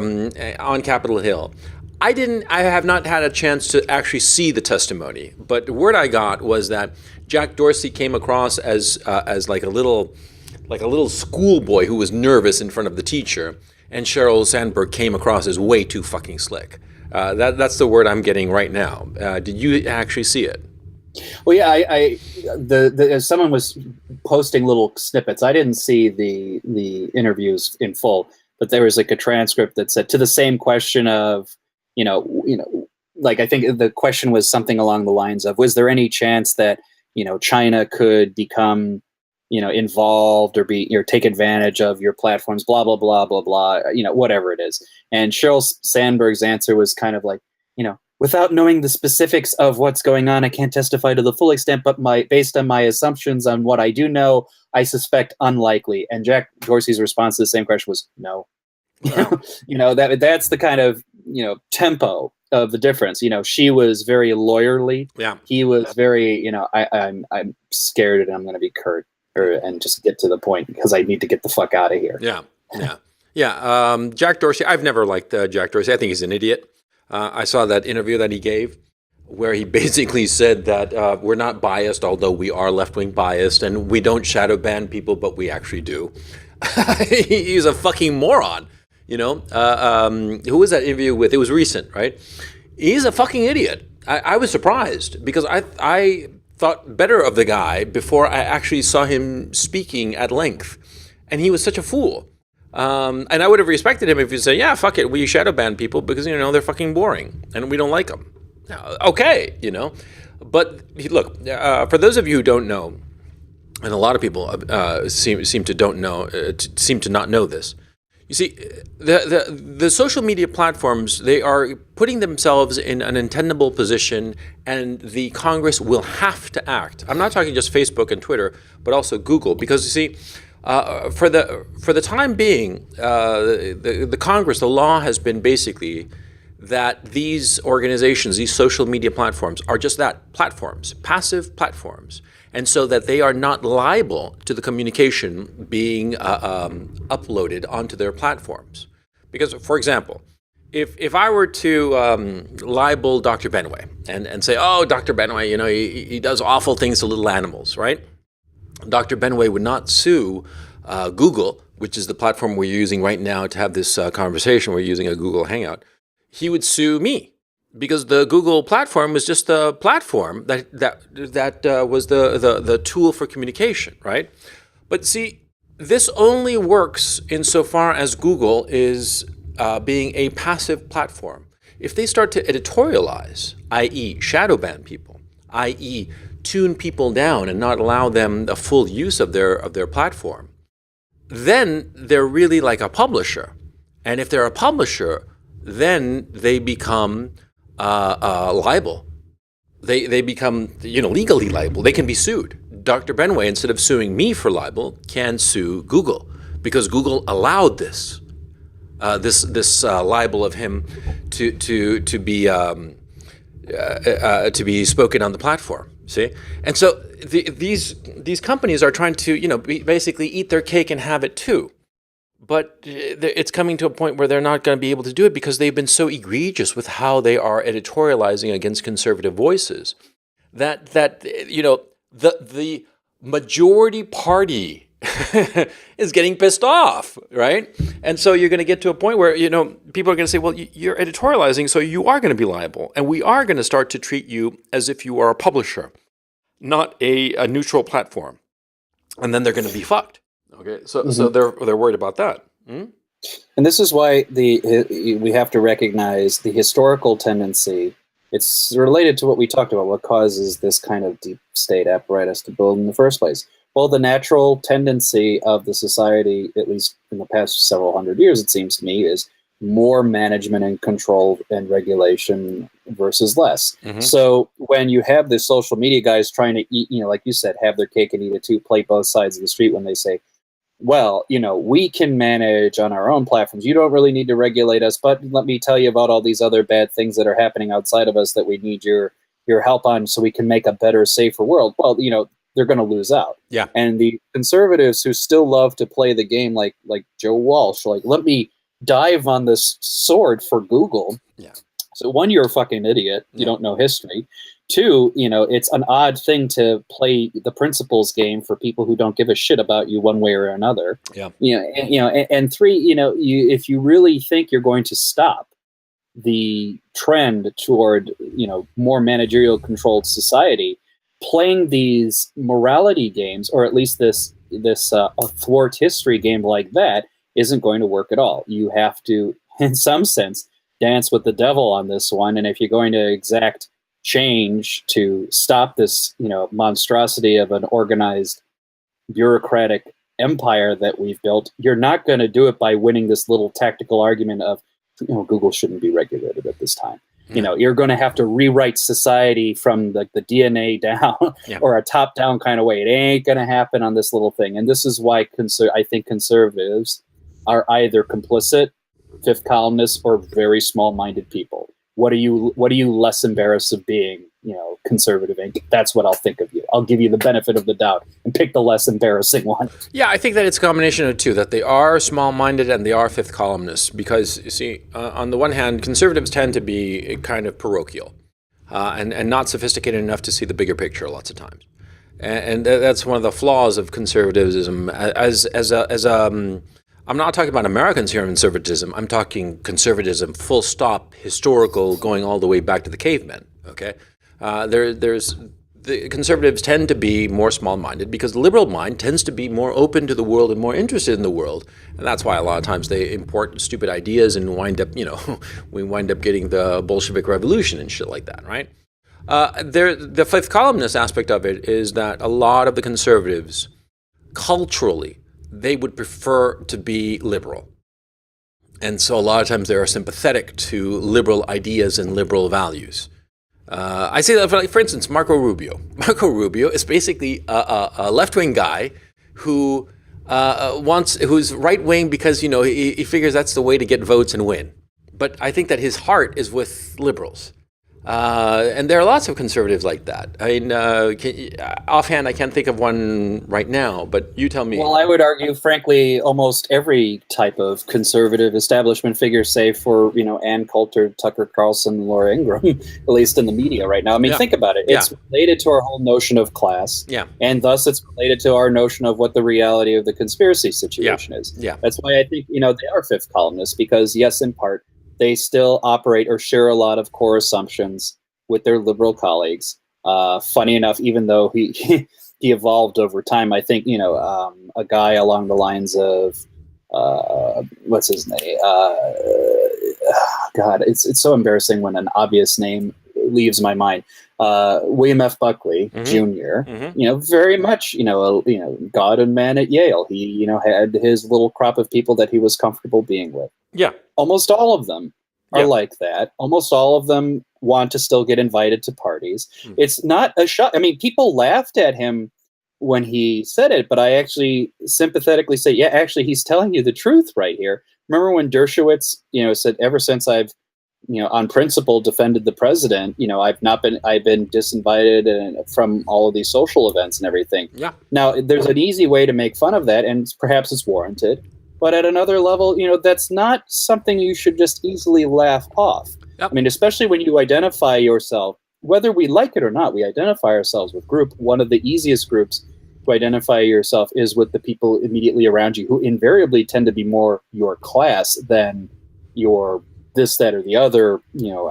on Capitol Hill. I have not had a chance to actually see the testimony, but the word I got was that Jack Dorsey came across as like a little schoolboy who was nervous in front of the teacher. And Sheryl Sandberg came across as way too fucking slick. That's the word I'm getting right now. Did you actually see it? Well, yeah, as someone was posting little snippets. I didn't see the interviews in full, but there was like a transcript that said to the same question of, like I think the question was something along the lines of, was there any chance that China could become involved or be take advantage of your platforms, blah blah blah blah blah, whatever it is. And Sheryl Sandberg's answer was kind of like, without knowing the specifics of what's going on, I can't testify to the full extent, but based on my assumptions on what I do know, I suspect unlikely. And Jack Dorsey's response to the same question was no. That's the kind of tempo of the difference. She was very lawyerly. Yeah. He was very, I'm scared and I'm going to be curt and just get to the point because I need to get the fuck out of here. Yeah. Jack Dorsey. I've never liked Jack Dorsey. I think he's an idiot. I saw that interview that he gave where he basically said that we're not biased, although we are left-wing biased, and we don't shadow ban people, but we actually do. He's a fucking moron. Who was that interview with? It was recent, right? He's a fucking idiot. I was surprised because I thought better of the guy before I actually saw him speaking at length. And he was such a fool. And I would have respected him if he said, yeah, fuck it, we shadow ban people because, they're fucking boring and we don't like them. Okay, But look, for those of you who don't know, and a lot of people seem to not know this. You see, the social media platforms, they are putting themselves in an untenable position, and the Congress will have to act. I'm not talking just Facebook and Twitter, but also Google, because you see, for the time being, the Congress, the law has been basically that these organizations, these social media platforms, are just that, platforms, passive platforms. And so that they are not liable to the communication being uploaded onto their platforms. Because, for example, if I were to libel Dr. Benway and say, oh, Dr. Benway, he does awful things to little animals, right? Dr. Benway would not sue Google, which is the platform we're using right now to have this conversation. We're using a Google Hangout. He would sue me. Because the Google platform was just a platform that was the tool for communication, right? But see, this only works insofar as Google is being a passive platform. If they start to editorialize, i.e. shadow ban people, i.e. tune people down and not allow them the full use of their platform, then they're really like a publisher. And if they're a publisher, then they become liable. They become, legally liable. They can be sued. Dr. Benway, instead of suing me for libel, can sue Google because Google allowed this libel of him to be spoken on the platform. See, and so these companies are trying to basically eat their cake and have it too. But it's coming to a point where they're not going to be able to do it because they've been so egregious with how they are editorializing against conservative voices that the majority party is getting pissed off, right? And so you're going to get to a point where people are going to say, well, you're editorializing, so you are going to be liable, and we are going to start to treat you as if you are a publisher, not a neutral platform, and then they're going to be fucked. Okay, so they're worried about that. Mm? And this is why we have to recognize the historical tendency. It's related to what we talked about, what causes this kind of deep state apparatus to build in the first place. Well, the natural tendency of the society, at least in the past several hundred years, it seems to me, is more management and control and regulation versus less. Mm-hmm. So when you have the social media guys trying to eat, like you said, have their cake and eat it too, play both sides of the street when they say, well, we can manage on our own platforms. You don't really need to regulate us, but let me tell you about all these other bad things that are happening outside of us that we need your help on so we can make a better, safer world. Well, they're going to lose out. Yeah. And the conservatives who still love to play the game like Joe Walsh, like, let me dive on this sword for Google. Yeah. So one, you're a fucking idiot. You don't know history. Two, it's an odd thing to play the principles game for people who don't give a shit about you one way or another. Yeah. And three, if you really think you're going to stop the trend toward, more managerial controlled society, playing these morality games, or at least this thwart history game like that, isn't going to work at all. You have to, in some sense, dance with the devil on this one. And if you're going to exact change to stop this, monstrosity of an organized bureaucratic empire that we've built, you're not going to do it by winning this little tactical argument of, Google shouldn't be regulated at this time. You're going to have to rewrite society from the DNA down, or a top-down kind of way. It ain't going to happen on this little thing. And this is why I think conservatives are either complicit, fifth columnists, or very small-minded people. What are you less embarrassed of being, conservative? And that's what I'll think of you. I'll give you the benefit of the doubt and pick the less embarrassing one. Yeah, I think that it's a combination of two, that they are small-minded and they are fifth columnists. Because, you see, on the one hand, conservatives tend to be kind of parochial and not sophisticated enough to see the bigger picture lots of times. And that's one of the flaws of conservatism. I'm not talking about Americans here in conservatism. I'm talking conservatism, full stop, historical, going all the way back to the cavemen. Okay, the conservatives tend to be more small-minded because the liberal mind tends to be more open to the world and more interested in the world, and that's why a lot of times they import stupid ideas and wind up, we wind up getting the Bolshevik Revolution and shit like that, right? The fifth columnist aspect of it is that a lot of the conservatives, culturally, they would prefer to be liberal. And so a lot of times they are sympathetic to liberal ideas and liberal values. I say that, for instance, Marco Rubio. Marco Rubio is basically a left-wing guy who's right-wing because, he figures that's the way to get votes and win. But I think that his heart is with liberals. And there are lots of conservatives like that. I mean, offhand, I can't think of one right now, but you tell me. Well, I would argue, frankly, almost every type of conservative establishment figure, save for, Ann Coulter, Tucker Carlson, Laura Ingraham, at least in the media right now. I mean, think about it. It's related to our whole notion of class. Yeah. And thus it's related to our notion of what the reality of the conspiracy situation is. Yeah. That's why I think, they are fifth columnists, because, yes, in part, they still operate or share a lot of core assumptions with their liberal colleagues. Funny enough, even though he evolved over time, I think, a guy along the lines of, what's his name? God, it's so embarrassing when an obvious name leaves my mind. William F. Buckley Jr., very much, God and man at Yale. He, had his little crop of people that he was comfortable being with. Yeah. Almost all of them are like that. Almost all of them want to still get invited to parties. It's not a shock. I mean, people laughed at him when he said it, but I actually sympathetically say, yeah, actually, he's telling you the truth right here. Remember when Dershowitz, said, ever since I've, on principle defended the president, I've been disinvited from all of these social events and everything. Yeah. Now, there's an easy way to make fun of that, and perhaps it's warranted. But at another level, that's not something you should just easily laugh off. Yep. I mean, especially when you identify yourself, whether we like it or not, we identify ourselves with group. One of the easiest groups to identify yourself is with the people immediately around you, who invariably tend to be more your class than your this, that, or the other,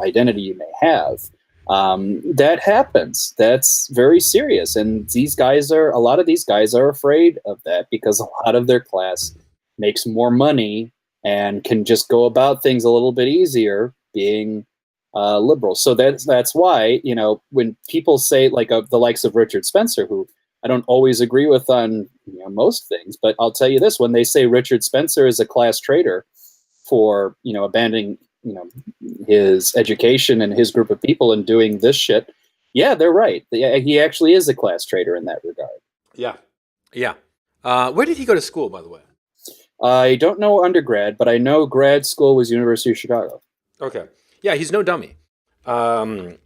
identity you may have. That happens. That's very serious. And a lot of these guys are afraid of that because a lot of their class makes more money and can just go about things a little bit easier being liberal. So that's why, when people say, like, the likes of Richard Spencer, who I don't always agree with on most things, but I'll tell you this: when they say Richard Spencer is a class traitor for abandoning his education and his group of people and doing this shit, yeah, they're right. He actually is a class traitor in that regard. Yeah. Where did he go to school, by the way? I don't know undergrad, but I know grad school was University of Chicago. Okay. Yeah, he's no dummy. But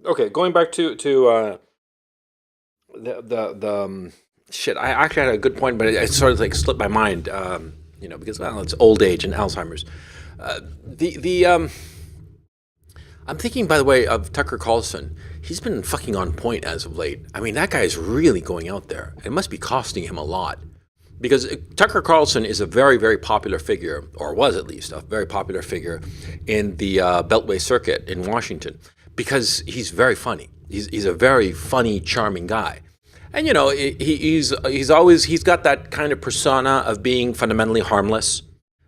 okay, going back to the shit. I actually had a good point, but it sort of slipped my mind. Because it's old age and Alzheimer's. I'm thinking, by the way, of Tucker Carlson. He's been fucking on point as of late. I mean, that guy is really going out there. It must be costing him a lot. Because Tucker Carlson is a very, very popular figure, or was at least a very popular figure in the Beltway circuit in Washington, because he's very funny. He's a very funny, charming guy. And he's got that kind of persona of being fundamentally harmless.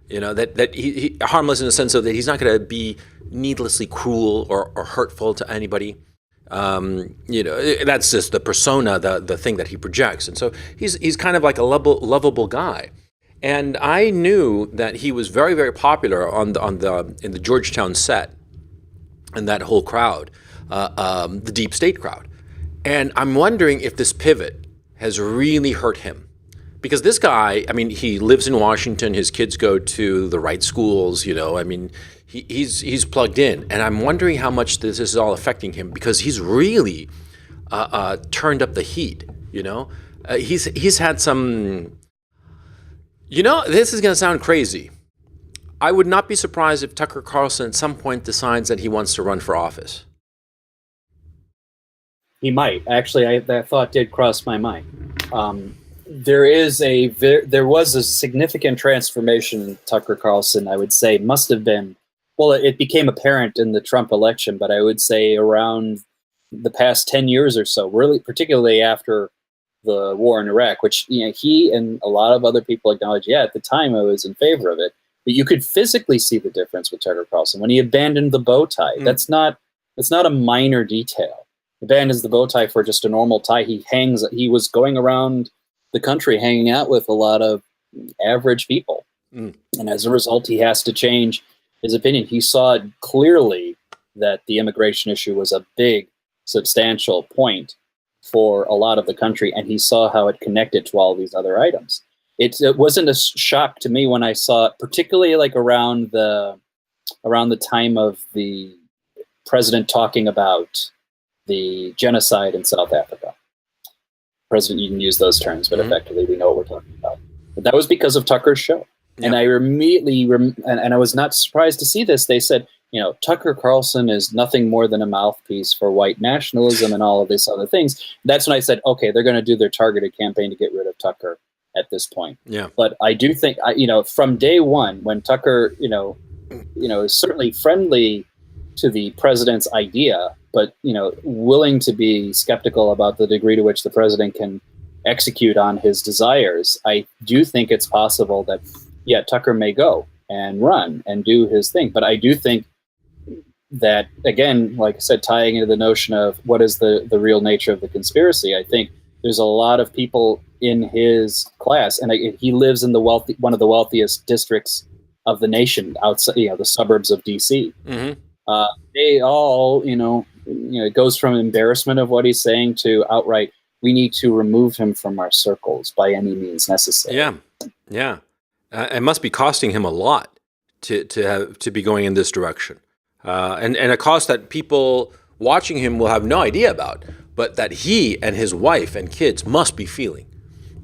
That he harmless in the sense of that he's not going to be needlessly cruel or hurtful to anybody. That's just the persona, the thing that he projects. And so he's kind of like a lovable guy. And I knew that he was very, very popular in the Georgetown set and that whole crowd, the deep state crowd. And I'm wondering if this pivot has really hurt him. Because this guy, I mean, he lives in Washington. His kids go to the right schools. I mean, he's plugged in, and I'm wondering how much this is all affecting him because he's really turned up the heat. He's had some. This is going to sound crazy. I would not be surprised if Tucker Carlson at some point decides that he wants to run for office. He might. Actually, that thought did cross my mind. There was a significant transformation in Tucker Carlson, I would say, must have been, well, it became apparent in the Trump election, but I would say around the past 10 years or so, really, particularly after the war in Iraq, which he and a lot of other people acknowledge, at the time I was in favor of it, but you could physically see the difference with Tucker Carlson when he abandoned the bow tie. That's not a minor detail. Abandons the bow tie for just a normal tie. He was going around the country hanging out with a lot of average people. And as a result, he has to change his opinion. He saw it clearly that the immigration issue was a big, substantial point for a lot of the country, and he saw how it connected to all these other items. It wasn't a shock to me when I saw it, particularly like around the time of the president talking about the genocide in South Africa. President, you can use those terms, but effectively we know what we're talking about. But that was because of Tucker's show. Yeah. And I immediately, and I was not surprised to see this, they said, Tucker Carlson is nothing more than a mouthpiece for white nationalism and all of these other things. That's when I said, okay, they're going to do their targeted campaign to get rid of Tucker at this point. Yeah. But I do think, from day one, when Tucker, is certainly friendly to the president's idea, but willing to be skeptical about the degree to which the president can execute on his desires, I do think it's possible that, Tucker may go and run and do his thing. But I do think that, again, like I said, tying into the notion of what is the real nature of the conspiracy, I think there's a lot of people in his class, and he lives in one of the wealthiest districts of the nation, outside, the suburbs of D.C. Mm-hmm. They all, it goes from embarrassment of what he's saying to outright, we need to remove him from our circles by any means necessary. Yeah. It must be costing him a lot to be going in this direction, and a cost that people watching him will have no idea about, but that he and his wife and kids must be feeling,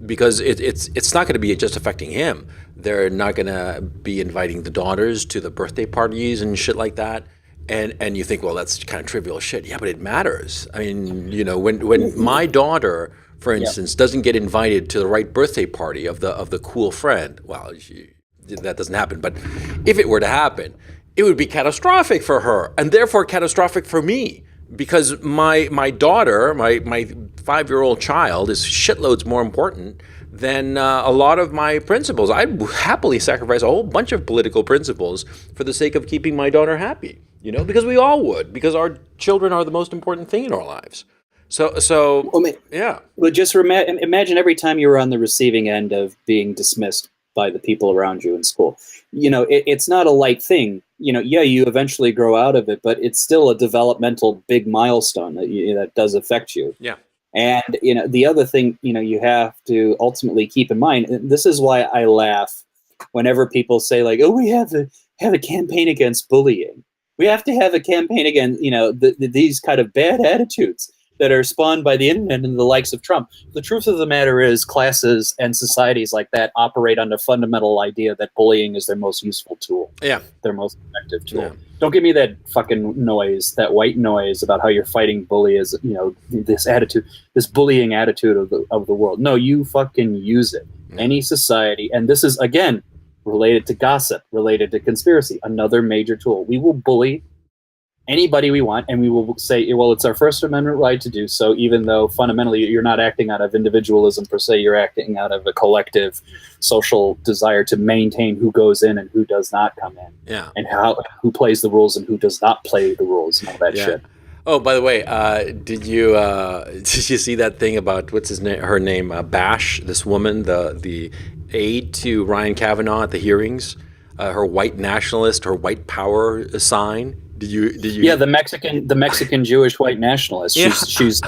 because it's not going to be just affecting him. They're not going to be inviting the daughters to the birthday parties and shit like that. And you think, well, that's kind of trivial shit. Yeah, but it matters. I mean, when my daughter, for instance, doesn't get invited to the right birthday party of the cool friend, well, that doesn't happen. But if it were to happen, it would be catastrophic for her, and therefore catastrophic for me, because my daughter, my 5-year-old child, is shitloads more important than a lot of my principles. I'd happily sacrifice a whole bunch of political principles for the sake of keeping my daughter happy. Because we all would, because our children are the most important thing in our lives. Yeah. Well, just imagine every time you were on the receiving end of being dismissed by the people around you in school. It's not a light thing. You eventually grow out of it, but it's still a developmental big milestone that does affect you. Yeah. And, the other thing, you have to ultimately keep in mind, and this is why I laugh whenever people say like, oh, we have a campaign against bullying. We have to have a campaign against, these kind of bad attitudes that are spawned by the internet and the likes of Trump. The truth of the matter is classes and societies like that operate on the fundamental idea that bullying is their most useful tool. Yeah. Their most effective tool. Yeah. Don't give me that fucking noise, that white noise about how you're fighting bullies, this attitude, this bullying attitude of the world. No, you fucking use it. Any society, and this is, again, related to gossip, related to conspiracy, another major tool. We will bully anybody we want, and we will say, well, it's our First Amendment right to do so, even though fundamentally you're not acting out of individualism per se, you're acting out of a collective social desire to maintain who goes in and who does not come in, Yeah. and who plays the rules and who does not play the rules and all that Yeah. shit. Oh, by the way, did you see that thing about what's her name, Bash, this woman, the aide to Ryan Kavanaugh at the hearings, her white nationalist, her white power sign. Did you? Yeah, the Mexican Jewish white nationalist. Yeah. She's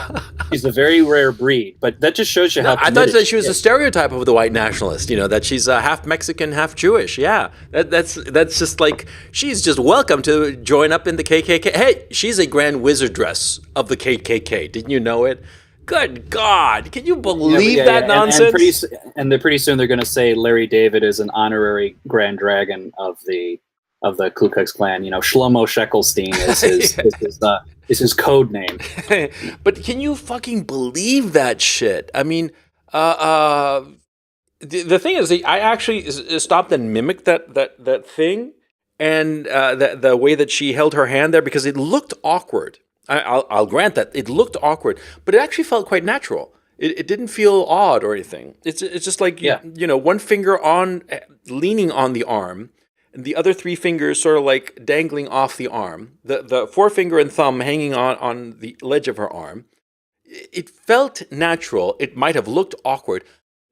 a very rare breed, but that just shows you how. I thought that she was a stereotype of the white nationalist. You know, that she's half Mexican, half Jewish. Yeah, that's just like, she's just welcome to join up in the KKK. Hey, she's a grand wizardress of the KKK. Didn't you know it? Good God, can you believe that nonsense? And pretty soon they're going to say Larry David is an honorary Grand Dragon of the Ku Klux Klan. You know, Shlomo Sheckelstein is his code name. But can you fucking believe that shit? I mean, the thing is, I actually stopped and mimicked that thing, and the way that she held her hand there, because it looked awkward. I'll grant that it looked awkward, but it actually felt quite natural. It didn't feel odd or anything. It's just like, you know, one finger leaning on the arm, and the other three fingers sort of like dangling off the arm. The forefinger and thumb hanging on the ledge of her arm. It felt natural. It might have looked awkward.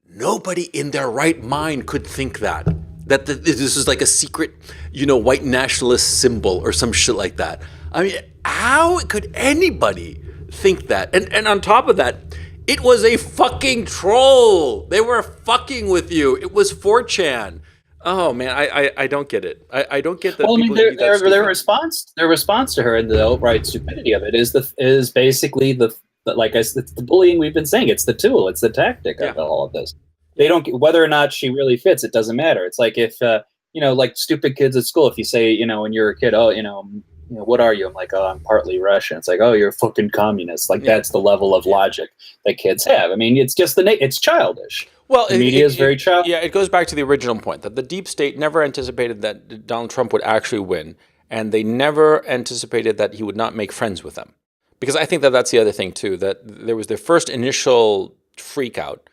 Nobody in their right mind could think that this is like a secret, you know, white nationalist symbol or some shit like that. I mean, how could anybody think that? And on top of that, it was a fucking troll. They were fucking with you. It was 4chan. Oh man, I don't get it. I don't get that. Well, people I mean, their response to her and the outright stupidity of it is basically like I said, it's the bullying we've been saying. It's the tool. It's the tactic of all of this. They don't, whether or not she really fits, it doesn't matter. It's like if you know, like stupid kids at school. If you say, you know, when you're a kid, oh, you know, what are you? I'm like, oh, I'm partly Russian. It's like, oh, you're a fucking communist. Like that's the level of logic that kids have. I mean, it's just it's childish. Well, the media is very childish. Yeah, it goes back to the original point that the deep state never anticipated that Donald Trump would actually win, and they never anticipated that he would not make friends with them. Because I think that that's the other thing too, that there was their first initial freak out,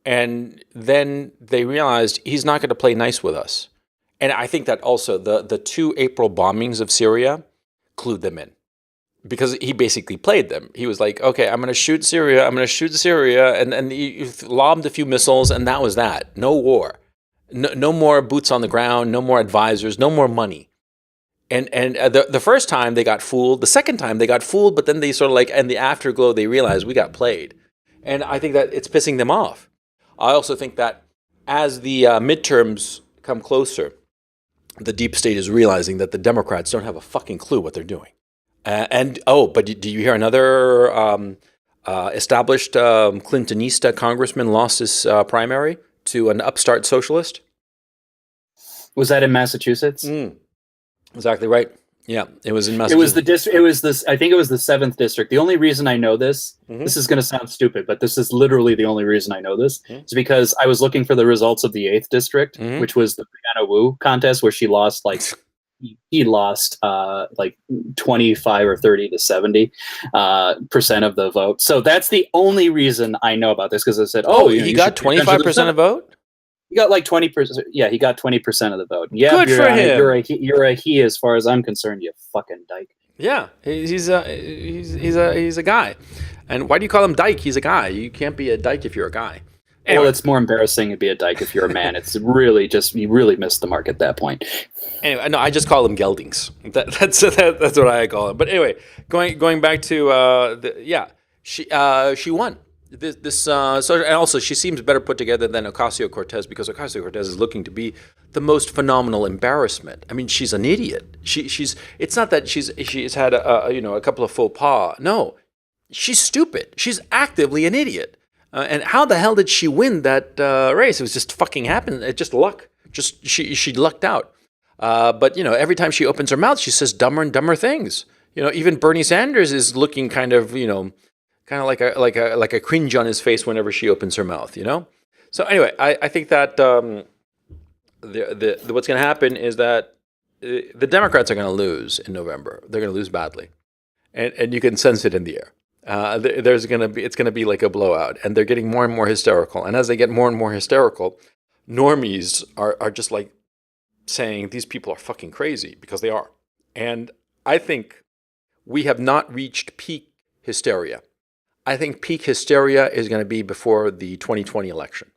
and then they realized he's not going to play nice with us. And I think that also the 2 April bombings of Syria clued them in, because he basically played them. He was like, okay, I'm going to shoot Syria, and he lobbed a few missiles, and that was that. No war. No more boots on the ground, no more advisors, no more money. And the first time they got fooled, the second time they got fooled, but then they sort of like, in the afterglow, they realized we got played. And I think that it's pissing them off. I also think that as the midterms come closer, the deep state is realizing that the Democrats don't have a fucking clue what they're doing. But do you hear another established Clintonista congressman lost his primary to an upstart socialist? Was that in Massachusetts? Exactly right. Yeah, it was in Massachusetts. I think it was the 7th district. The only reason I know this, this is going to sound stupid, but this is literally the only reason I know this, is because I was looking for the results of the 8th district, which was the Brianna Wu contest, where she lost he lost like 25 or 30 to 70 percent of the vote. So that's the only reason I know about this, because I said, he got 25% of vote. He got like 20%. Yeah, he got 20% of the vote. Yeah, good for him. You're a he as far as I'm concerned. You fucking dyke. Yeah, he's a guy. And why do you call him dyke? He's a guy. You can't be a dyke if you're a guy. Anyway. Well, it's more embarrassing to be a dyke if you're a man. It's really just, you really missed the mark at that point. Anyway, no, I just call them geldings. That's what I call them. But anyway, going back to she won. And also she seems better put together than Ocasio-Cortez, because Ocasio-Cortez is looking to be the most phenomenal embarrassment. I mean, she's an idiot. It's not that she's had a couple of faux pas. No, she's stupid. She's actively an idiot. And how the hell did she win that race? It was just fucking happened. It just luck. She lucked out. But every time she opens her mouth, she says dumber and dumber things. Even Bernie Sanders is looking kind of like a cringe on his face whenever she opens her mouth. So anyway, I think that what's going to happen is that the Democrats are going to lose in November. They're going to lose badly, and you can sense it in the air. It's going to be like a blowout, and they're getting more and more hysterical. And as they get more and more hysterical, normies are just like saying these people are fucking crazy, because they are. And I think we have not reached peak hysteria. I think peak hysteria is going to be before the 2020 election.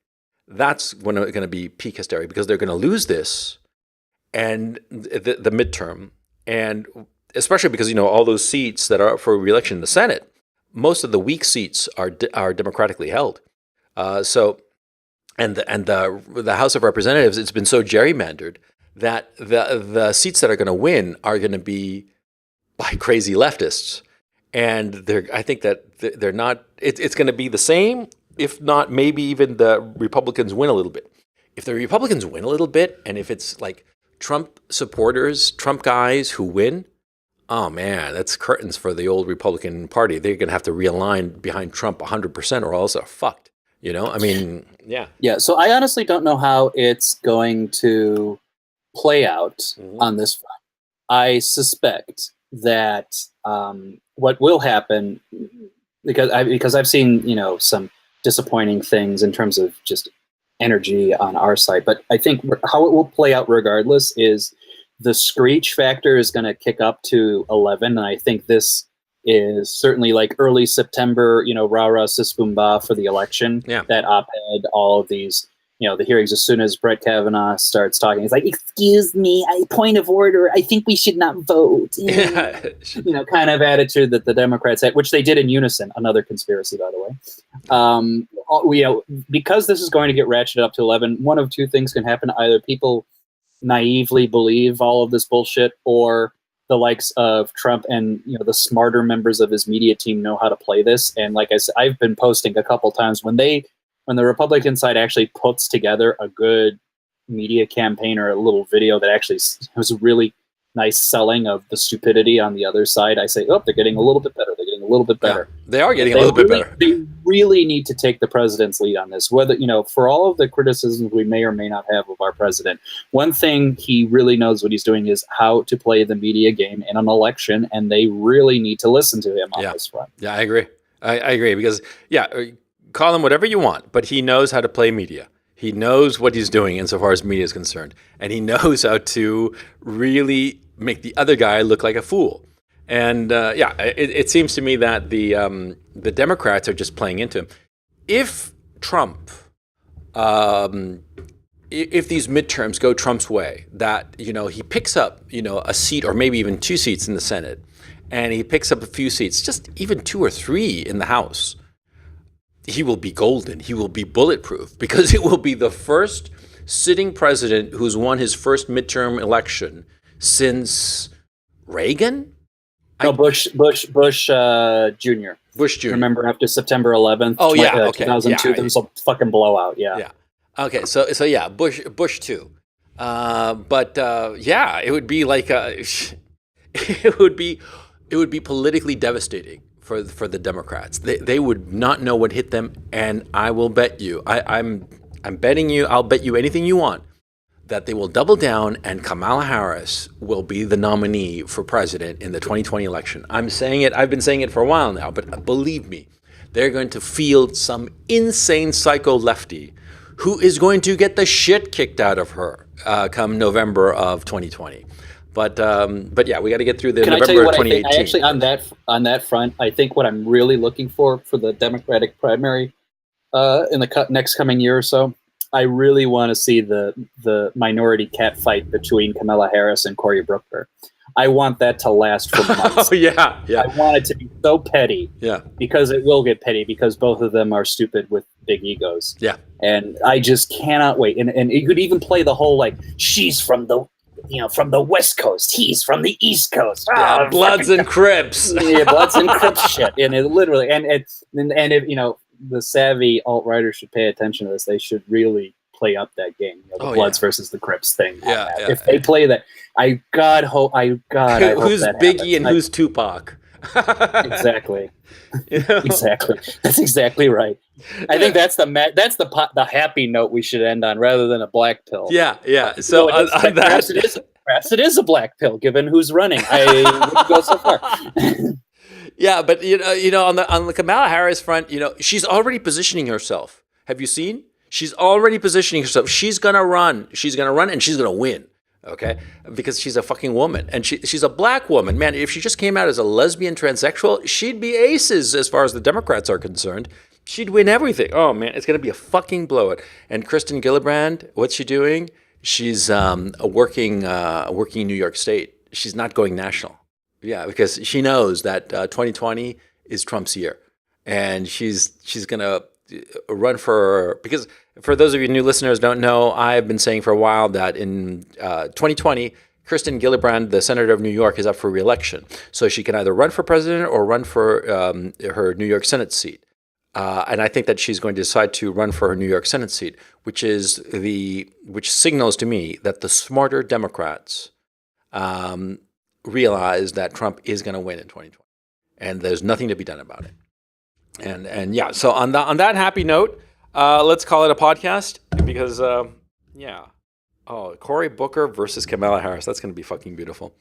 That's when it's going to be peak hysteria, because they're going to lose this and the midterm, and especially because all those seats that are up for re-election in the Senate, most of the weak seats are democratically held. And the House of Representatives, it's been so gerrymandered that the seats that are going to win are going to be by crazy leftists, and I think that they're not. It's going to be the same, if not maybe even the Republicans win a little bit. If the Republicans win a little bit, and if it's like Trump supporters, Trump guys who win, oh man, that's curtains for the old Republican Party. They're going to have to realign behind Trump 100%, or else they're fucked. I mean, yeah. Yeah, so I honestly don't know how it's going to play out on this front. I suspect that what will happen, because I've seen some disappointing things in terms of just energy on our side, but I think how it will play out regardless is the screech factor is going to kick up to 11, and I think this is certainly like early September, rah rah sis boom bah for the election. Yeah. That op-ed, all of these, the hearings, as soon as Brett Kavanaugh starts talking, he's like, "Excuse me, point of order. I think we should not vote." Kind of attitude that the Democrats had, which they did in unison. Another conspiracy, by the way. Because this is going to get ratcheted up to 11, one of two things can happen. Either people naively believe all of this bullshit, or the likes of Trump and the smarter members of his media team know how to play this. And like I said, I've been posting a couple times when the Republican side actually puts together a good media campaign or a little video that actually was really nice selling of the stupidity on the other side. I say, oh, they're getting a little bit better. They're getting a little bit better. Yeah, they are getting a little bit better. They really need to take the president's lead on this. Whether, for all of the criticisms we may or may not have of our president, one thing he really knows what he's doing is how to play the media game in an election, and they really need to listen to him on this front. Yeah, I agree. I agree, because, call him whatever you want, but he knows how to play media. He knows what he's doing insofar as media is concerned, and he knows how to really make the other guy look like a fool. And it seems to me that the Democrats are just playing into him. If Trump, if these midterms go Trump's way, that he picks up a seat or maybe even 2 seats in the Senate, and he picks up a few seats, just even 2 or 3 in the House, he will be golden. He will be bulletproof, because it will be the first sitting president who's won his first midterm election since Reagan? No, Bush Jr. Bush Jr. Remember after September 11th? Oh, yeah, okay. 2002, there was a fucking blowout, Yeah. Okay, so yeah, Bush too. It would be like it would be politically devastating for the Democrats. They would not know what hit them, and I will bet you, I'm betting you, I'll bet you anything you want, that they will double down and Kamala Harris will be the nominee for president in the 2020 election. I'm saying it, I've been saying it for a while now, but believe me, they're going to field some insane psycho lefty who is going to get the shit kicked out of her come November of 2020. But yeah, we got to get through the November of 2018. I actually, on that front, I think what I'm really looking for the Democratic primary in the next coming year or so, I really want to see the minority cat fight between Kamala Harris and Cory Booker. I want that to last for months. Oh, yeah. I want it to be so petty. Yeah. Because it will get petty, because both of them are stupid with big egos. Yeah. And I just cannot wait. And you could even play the whole, like, she's from the West Coast, he's from the East Coast. Yeah, Bloods and Crips. Yeah, Bloods and Crips shit. And it literally, and if the savvy alt-writers should pay attention to this, they should really play up that game, the Bloods versus the Crips thing. Yeah, if they play that, I hope who's that Biggie happens. and who's Tupac? Exactly. Exactly. That's exactly right. I think that's the happy note we should end on, rather than a black pill. Yeah. So on that, Democrats, it is a black pill, given who's running. I wouldn't go so far. Yeah, but on the Kamala Harris front, she's already positioning herself. Have you seen? She's already positioning herself. She's gonna run. She's gonna run, and she's gonna win. Okay, because she's a fucking woman, and she's a black woman. Man, if she just came out as a lesbian transsexual, she'd be aces as far as the Democrats are concerned. She'd win everything. Oh man, it's gonna be a fucking blowout. And Kristen Gillibrand, what's she doing? She's working New York State. She's not going national. Yeah, because she knows that 2020 is Trump's year, and she's gonna run because for those of you new listeners don't know, I've been saying for a while that in 2020, Kristen Gillibrand, the senator of New York, is up for re-election. So she can either run for president or run for her New York Senate seat. And I think that she's going to decide to run for her New York Senate seat, which signals to me that the smarter Democrats realize that Trump is going to win in 2020, and there's nothing to be done about it. And yeah, so on that happy note, let's call it a podcast because Cory Booker versus Kamala Harris. That's going to be fucking beautiful.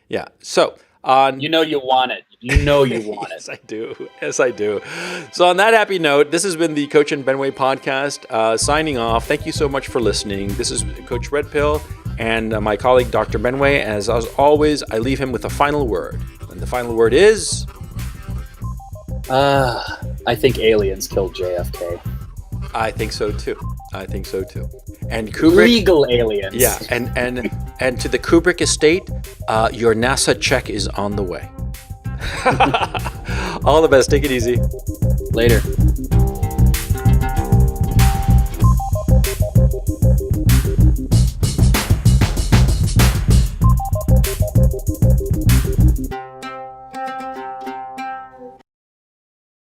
Yeah. So you want it. You want it. Yes, I do. Yes, I do. So on that happy note, this has been the Coach and Benway podcast. Signing off. Thank you so much for listening. This is Coach Red Pill and my colleague Dr. Benway. As always, I leave him with a final word, and the final word is. I think aliens killed JFK. I think so too. And Kubrick, legal aliens. Yeah, and to the Kubrick estate, your NASA check is on the way. All the best. Take it easy. Later.